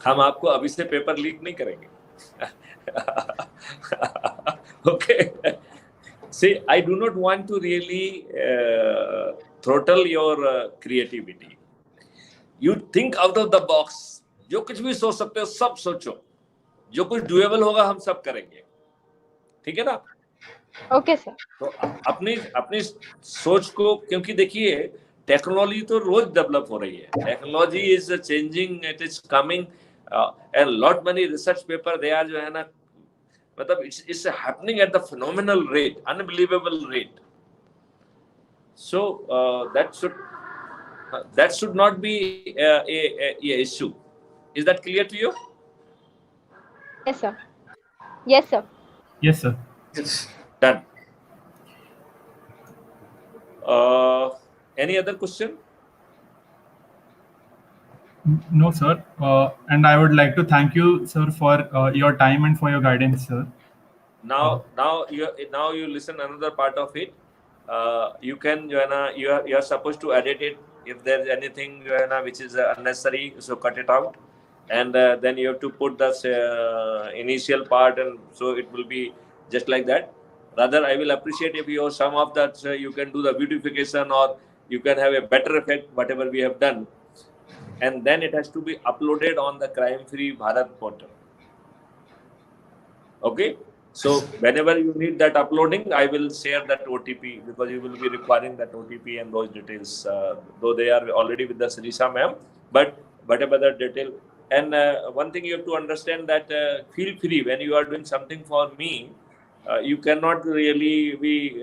हम आपको अभी से paper leak नहीं करेंगे. Okay. See, I do not want to really throttle your creativity. You think out of the box. जो कुछ भी सोच सकते हो सब सोचो. जो कुछ doable होगा हम सब करेंगे. ठीक है ना? Okay, sir. तो अपनी सोच को, क्योंकि देखिए टेक्नोलॉजी तो रोज डेवलप हो रही है. Technology is changing, it is coming and lot many research paper they are जो है ना, मतलब it's happening at the phenomenal rate, unbelievable rate. So that should not be a issue. Is that clear to you? Yes, sir. Yes, sir. Yes, sir. Yes. Done. Any other question? No, sir. And I would like to thank you, sir, for your time and for your guidance, sir. Now you listen another part of it. You can you are supposed to edit it. If there's anything which is unnecessary, so cut it out, and then you have to put the initial part, and so it will be just like that. Rather, I will appreciate if you some of that you can do the beautification, or you can have a better effect whatever we have done, and then it has to be uploaded on the Crime Free Bharat portal. Okay. So whenever you need that uploading, I will share that OTP, because you will be requiring that OTP and those details, though they are already with the Sirisha ma'am, but whatever the detail. And one thing you have to understand that feel free when you are doing something for me, you cannot really be,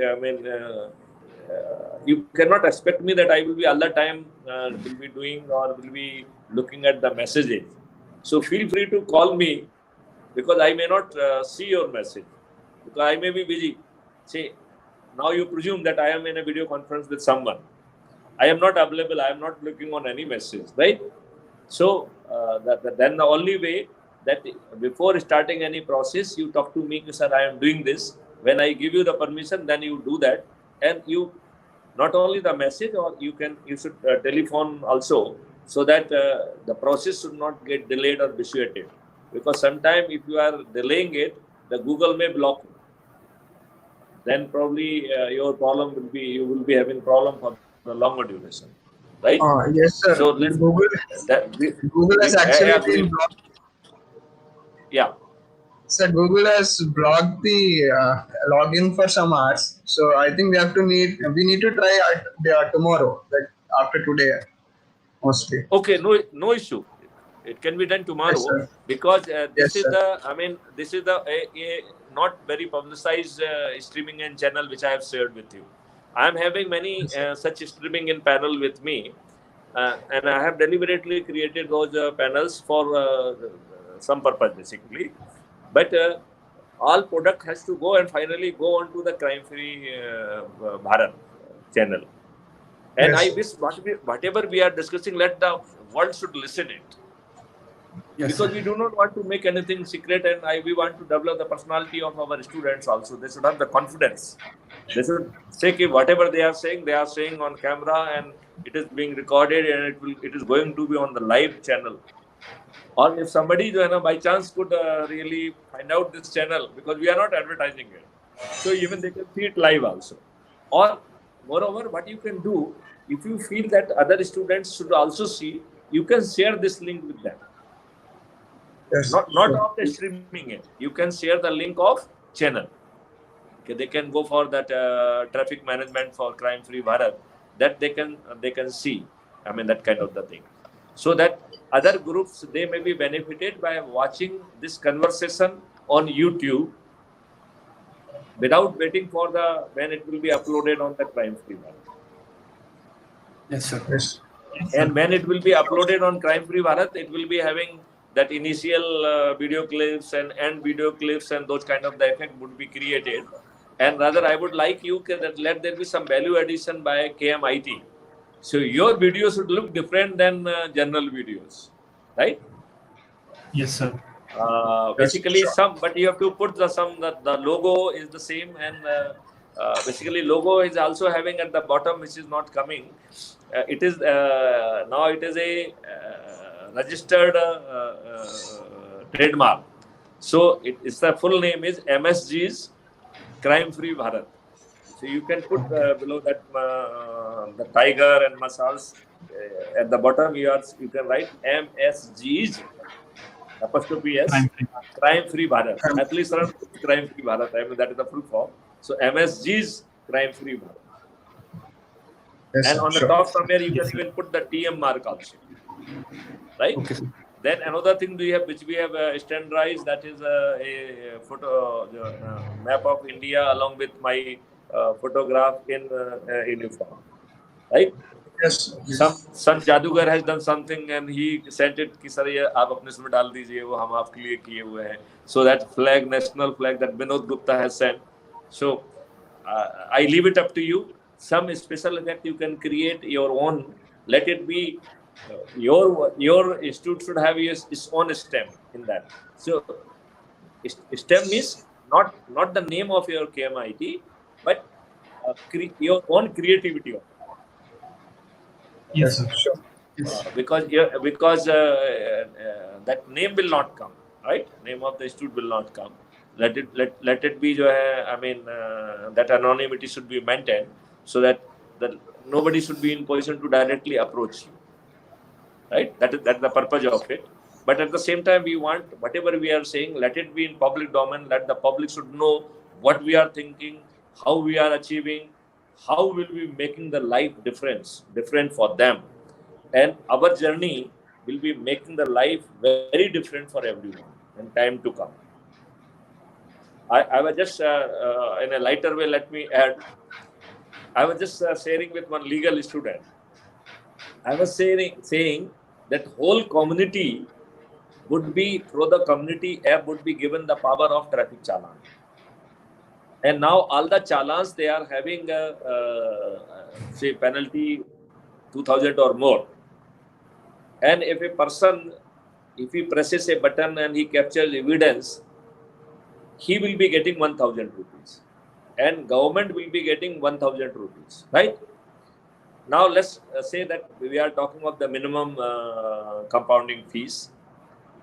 you cannot expect me that I will be all the time will be doing or will be looking at the messages. So feel free to call me, because I may not see your message, because I may be busy. See, now you presume that I am in a video conference with someone. I am not available. I am not looking on any message, right? So then the only way that before starting any process, you talk to me, sir, I am doing this. When I give you the permission, then you do that, and you not only the message, or you should telephone also, so that the process should not get delayed or vitiated. Because sometimes if you are delaying it, the Google may block you. Then probably your problem will be, you will be having problem for the longer duration, right? Yes, sir. So let's Google has actually been blocked. Yeah. Sir, Google has blocked the login for some hours. So I think we need to try tomorrow, like after today, mostly. Okay, no issue. It can be done tomorrow, Yes, because this Yes, is sir. this is a not very publicized streaming and channel which I have shared with you. I am having many such streaming in panel with me, and I have deliberately created those panels for some purpose basically. But all product has to go and finally go on to the Crime Free Bharat channel. And Yes. I wish whatever we are discussing, let the world should listen it. Yes, Because sir. we do not want to make anything secret, and we want to develop the personality of our students also. They should have the confidence. They should say that whatever they are saying on camera, and it is being recorded, and it is going to be on the live channel. Or if somebody by chance could really find out this channel, because we are not advertising it, so even they can see it live also. Or moreover, what you can do, if you feel that other students should also see, you can share this link with them. Yes. Not of the streaming it. You can share the link of channel. Okay, they can go for that traffic management for Crime Free Bharat. That they can see. I mean, that kind of the thing. So that other groups, they may be benefited by watching this conversation on YouTube without waiting for when it will be uploaded on the Crime Free Bharat. Yes, sir. Yes. And when it will be uploaded on Crime Free Bharat, it will be having that initial video clips and end video clips, and those kind of the effect would be created. And rather, I would like you that let there be some value addition by KMIT. So your videos should look different than general videos, right? Yes, sir. Basically, but you have to put the logo is the same, and basically logo is also having at the bottom, which is not coming. It is now it is a registered trademark. So its the full name is MSG's Crime Free Bharat. So you can put below that the tiger and muscles at the bottom. You can write MSG's apostrophe S Crime Free Bharat. At least around Crime Free Bharat. I mean, that is the full form. So MSG's Crime Free Bharat. Yes, and on the sure. top somewhere you can even put the TM mark also, right? Okay, sir. Then another thing which we have standardized, that is a photo map of India along with my photograph in uniform, right? Yes. Some जादूगर has done something and he sent it कि sir ये आप अपने इसमें डाल दीजिए, वो हम आपके लिए किए हुए हैं. So that flag, national flag that Vinod Gupta has sent. So I leave it up to you. Some special effect you can create your own. Let it be Your institute should have its own STEM in that. So STEM means not the name of your KMIT, but your own creativity. Yes, Yes, sir. sure. Yes. Because that name will not come, right? Name of the institute will not come. Let it be. I mean, that anonymity should be maintained so that nobody should be in position to directly approach you, right? That's the purpose of it. But at the same time, we want whatever we are saying, let it be in public domain. Let the public should know what we are thinking, how we are achieving, how will we making the life different for them, and our journey will be making the life very different for everyone in time to come. I was just in a lighter way. Let me add. I was just sharing with one legal student. I was saying that whole community would be through the community app would be given the power of traffic challan. And now all the challans, they are having say penalty 2,000 or more. And if a person, if he presses a button and he captures evidence, he will be getting 1,000 rupees. And government will be getting 1,000 rupees, right? Now let's say that we are talking of the minimum compounding fees.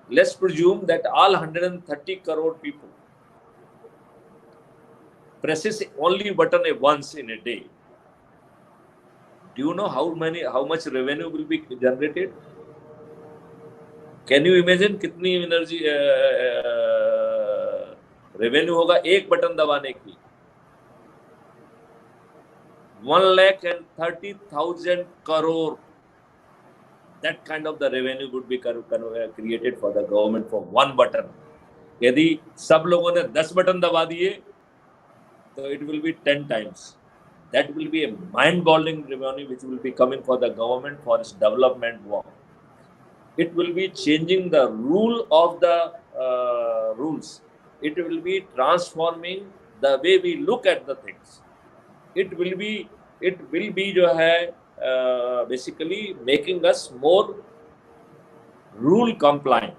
Let's presume that all 130 crore people presses only button once in a day. Do you know how much revenue will be generated? Can you imagine कितनी energy revenue होगा एक button दबाने की? 1,30,000 crore. That kind of the revenue would be created for the government for one button. यदि सब लोगों ने 10 button दबा दिए, तो it will be 10 times. That will be a mind-boggling revenue which will be coming for the government for its development work. It will be changing the rule of the rules. It will be transforming the way we look at the things. It will be basically making us more rule compliant.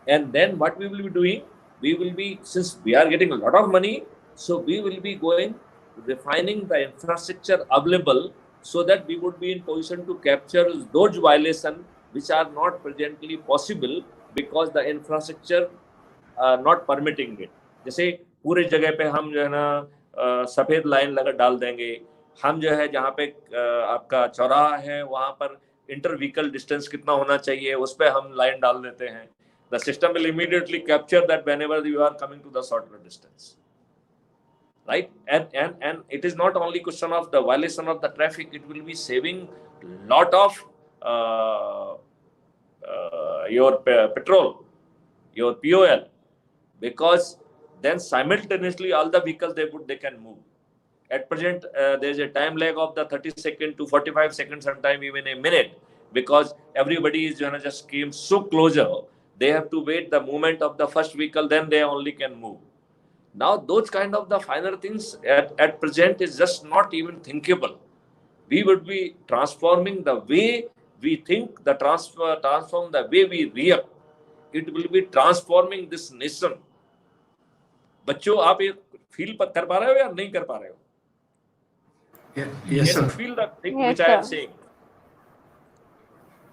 And then what we will be doing, we will be, since we are getting a lot of money, so we will be going refining the infrastructure available so that we would be in position to capture those violations which are not presently possible because the infrastructure not permitting it. जैसे पूरे जगह पे हम जो है ना सफेद line लगा डाल देंगे, हम जो है जहाँ पे आपका चौराहा है वहाँ पर इंटर व्हीकल डिस्टेंस कितना होना चाहिए उस पर हम लाइन डाल देते हैं. The system will immediately capture that whenever you are coming to the shorter distance, right? And it is not only question of the violation of the traffic; it will be saving lot of your petrol, your POL, because then simultaneously all the vehicles they can move. At present, there is a time lag of the 30 seconds to 45 seconds, sometimes even a minute, because everybody is just came so closer. They have to wait the movement of the first vehicle, then they only can move. Now, those kind of the finer things at present is just not even thinkable. We would be transforming the way we think, transform the way we react. It will be transforming this nation. बच्चों आप ये feel कर पा रहे हो या नहीं कर पा रहे हो? Yes, sir. Feel the thing Yes, which I am sir. saying.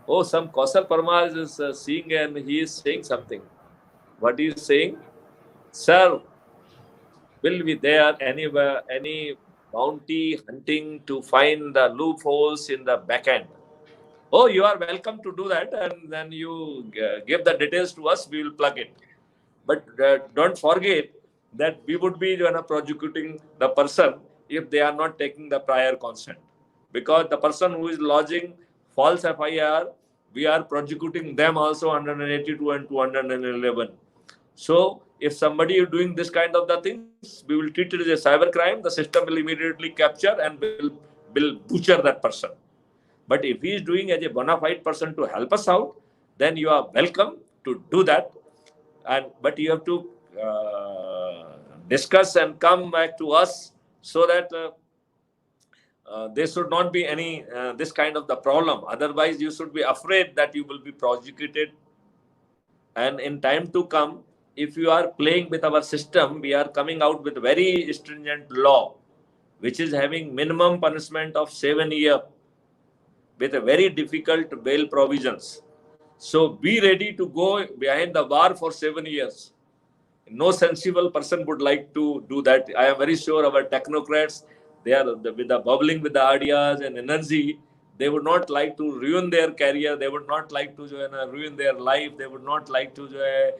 Oh, some Kausal Parmar is seeing and he is saying something. What he is saying? Sir, will be there any bounty hunting to find the loopholes in the back end? Oh, you are welcome to do that, and then you give the details to us, we will plug it. But don't forget that we would be prosecuting the person if they are not taking the prior consent. Because the person who is lodging false FIR, we are prosecuting them also under 182 and 211. So if somebody is doing this kind of the things, we will treat it as a cyber crime. The system will immediately capture and will butcher that person. But if he is doing as a bona fide person to help us out, then you are welcome to do that. But you have to discuss and come back to us so that there should not be any this kind of the problem. Otherwise, you should be afraid that you will be prosecuted. And in time to come, if you are playing with our system, we are coming out with very stringent law, which is having minimum punishment of 7 years with a very difficult bail provisions. So be ready to go behind the bar for 7 years. No sensible person would like to do that. I am very sure our technocrats, they are with the bubbling with the ideas and energy. They would not like to ruin their career. They would not like to ruin their life. They would not like to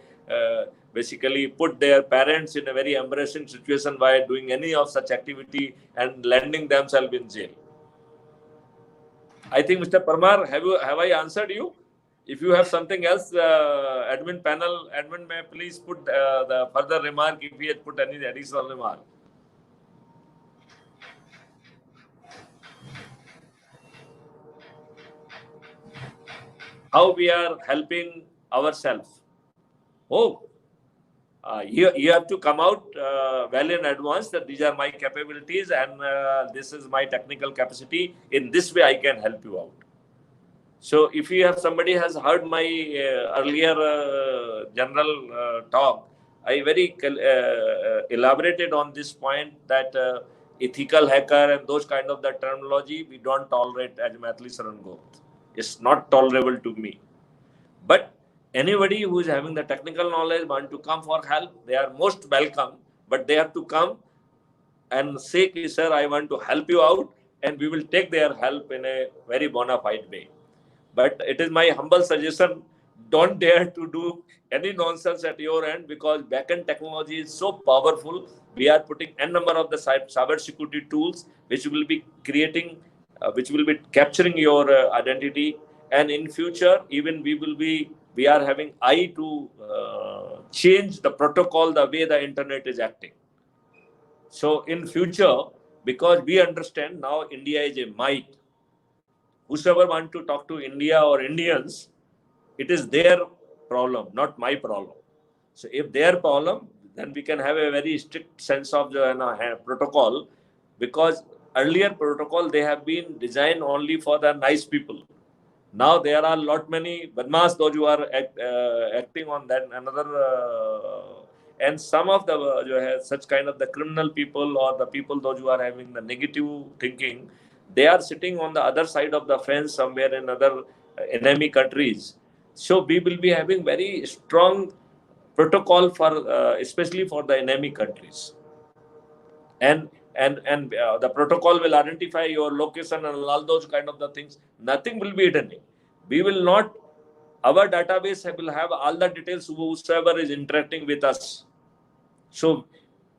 basically put their parents in a very embarrassing situation by doing any of such activity and landing themselves in jail. I think, Mr. Parmar, have I answered you? If you have something else, admin panel, admin may please put the further remark if he had put any additional remark. How we are helping ourselves. Oh, you have to come out well in advance that these are my capabilities and this is my technical capacity. In this way, I can help you out. So if you have somebody has heard my earlier general talk, I very elaborated on this point that ethical hacker and those kind of the terminology we don't tolerate as Maithili Saran Gupt. It's not tolerable to me. But anybody who is having the technical knowledge want to come for help, they are most welcome. But they have to come and say, sir, I want to help you out, and we will take their help in a very bona fide way. But it is my humble suggestion, don't dare to do any nonsense at your end, because backend technology is so powerful. We are putting n number of the cyber security tools which will be creating, which will be capturing your identity. And in future, even we are having eye to change the protocol, the way the internet is acting. So in future, because we understand now India is a might, whosoever want to talk to India or Indians, it is their problem, not my problem. So if their problem, then we can have a very strict sense of the protocol, because earlier protocol, they have been designed only for the nice people. Now there are a lot many badmas, those who are acting on that and some of the such kind of the criminal people or the people those who are having the negative thinking, they are sitting on the other side of the fence somewhere in other enemy countries. So we will be having very strong protocol for especially for the enemy countries, and the protocol will identify your location and all those kind of the things. Nothing will be hidden. We will not, our database will have all the details whosoever is interacting with us. So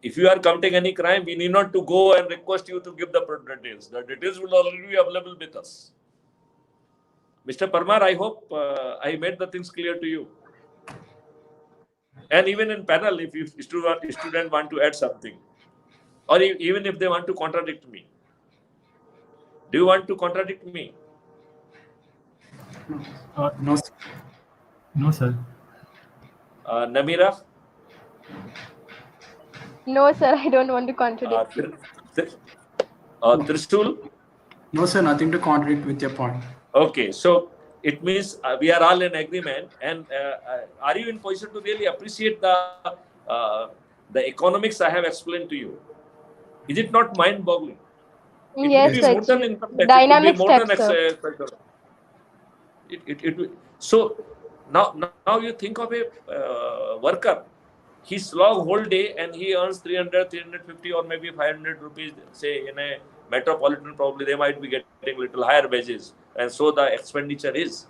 if you are committing any crime, we need not to go and request you to give the details. The details will already be available with us. Mr. Parmar, I hope I made the things clear to you. And even in panel, if you student want to add something, or even if they want to contradict me. Do you want to contradict me? No, sir. No, sir. Namira? No, sir, I don't want to contradict. Trishul? No, sir, nothing to contradict with your point. Okay, so it means we are all in agreement. And are you in position to really appreciate the economics I have explained to you? Is it not mind-boggling? Yes, sir. Dynamic steps, sir. So now you think of a worker. He slog whole day and he earns 300, 350 or maybe 500 rupees. Say in a metropolitan, probably they might be getting little higher wages, and so the expenditure is.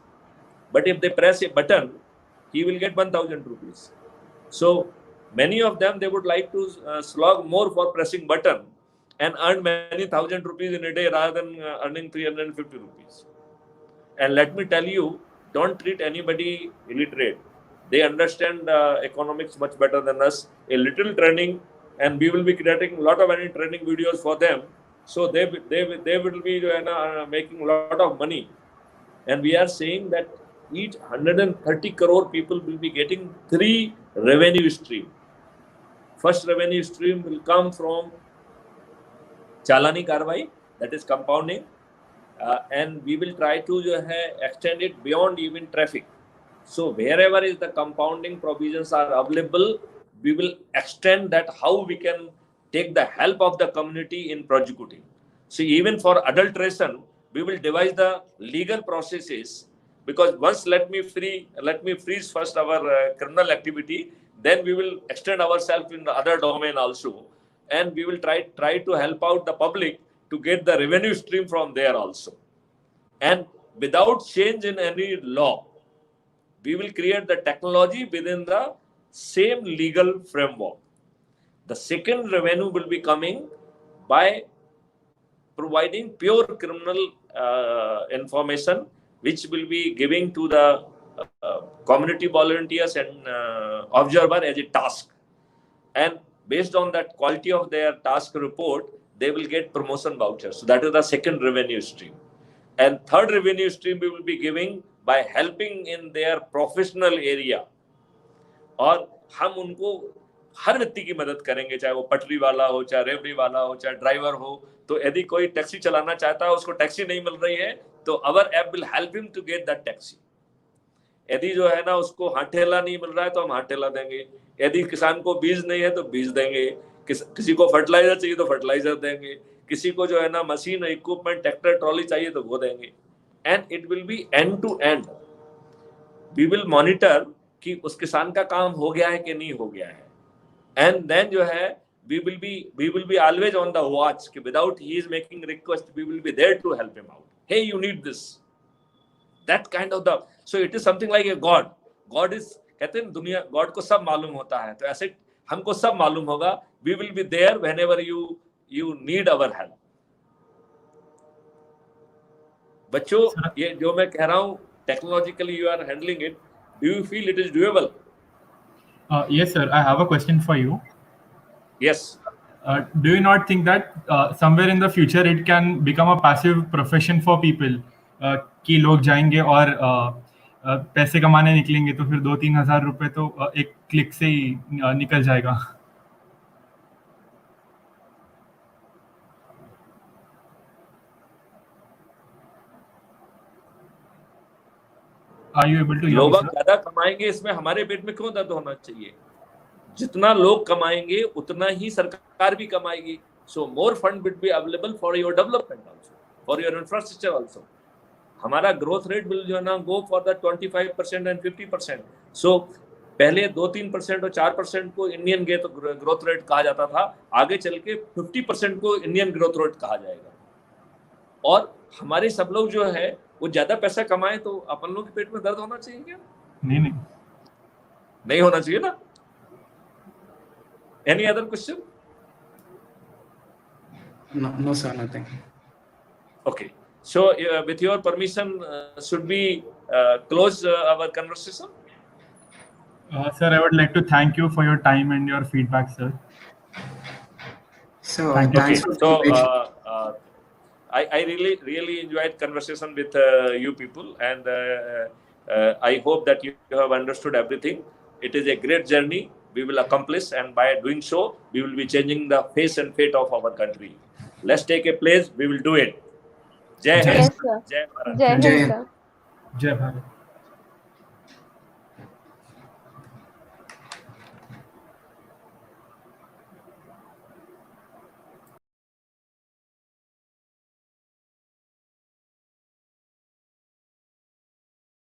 But if they press a button, he will get 1,000 rupees. So many of them, they would like to slog more for pressing button and earn many thousand rupees in a day rather than earning 350 rupees. And let me tell you, don't treat anybody illiterate. They understand economics much better than us. A little training, and we will be creating a lot of any training videos for them. So they will be making a lot of money. And we are saying that each 130 crore people will be getting 3 revenue streams. First revenue stream will come from Chalani Karwai, that is compounding, and we will try to extend it beyond even traffic. So wherever is the compounding provisions are available, we will extend that, how we can take the help of the community in prosecuting. So even for adulteration, we will devise the legal processes, because once let me freeze first our criminal activity, then we will extend ourselves in the other domain also, and we will try to help out the public to get the revenue stream from there also. And without change in any law, we will create the technology within the same legal framework. The second revenue will be coming by providing pure criminal information, which will be giving to the community volunteers and observer as a task. And based on that quality of their task report, they will get promotion vouchers. So that is the second revenue stream. And third revenue stream we will be giving by helping in their professional area. और हम उनको हर व्यक्ति की मदद करेंगे, चाहे वो पटरी वाला हो, चाहे रेवड़ी वाला हो, चाहे ड्राइवर हो. तो यदि कोई टैक्सी चलाना चाहता है, उसको टैक्सी नहीं मिल रही है, तो our app will help him to get that taxi. यदि जो है ना उसको हाथ ठेला नहीं मिल रहा है, तो हम हाथ ठेला देंगे. यदि किसान को बीज नहीं है तो बीज देंगे. किसी को फर्टिलाइजर चाहिए तो फर्टिलाइजर देंगे. किसी को जो है ना मशीन, इक्विपमेंट, ट्रैक्टर, ट्रॉली चाहिए तो वो देंगे. And it will be end to end. We will monitor कि उस किसान का काम हो गया है कि नहीं हो गया है. एंड देन जो है we will be always on the watch कि without he is making request, we will be there to help him out. Hey, you need this. That kind of the, so it is something like a God. God is, कहते हैं दुनिया, God को सब मालूम होता है, तो ऐसे हमको सब मालूम होगा. We will be there whenever you need our help. बच्चों, ये जो मैं कह रहा हूँ, technologically you are handling it. Do you feel it is doable? Yes, sir. I have a question for you. Yes. Do you not think that somewhere in the future it can become a passive profession for people? कि लोग जाएंगे और पैसे कमाने निकलेंगे, तो फिर 2-3 हज़ार रुपए तो एक क्लिक से ही निकल जाएगा. Are you able to? लोग ज्यादा कमाएंगे, इसमें हमारे पेट में क्यों दर्द होना चाहिए? जितना लोग कमाएंगे उतना ही सरकार भी कमाएगी. So more fund will be available for your development also, for your infrastructure also. हमारा ग्रोथ रेट विल जो है ना go for the 25% and 50%. So पहले 2-3% और 4% को इंडियन ग्रोथ रेट कहा जाता था. आगे चल के 50% को इंडियन ग्रोथ रेट कहा जाएगा. और हमारे सब लोग जो है वो ज्यादा पैसा कमाए, तो अपन लोग के पेट में दर्द होना चाहिए क्या? नहीं होना चाहिए ना. Any other question? No, sir, nothing. Okay. So, with your permission, should we close our conversation? Sir, I would like to thank you for your time and your feedback, sir. So, okay. So, I really enjoyed conversation with you people, and I hope that you have understood everything. It is a great journey we will accomplish, and by doing so, we will be changing the face and fate of our country. Let's take a place. We will do it. Jai Hind. Yes, sir. Jai Bharat. Jai Hind, sir. Jai Bharat.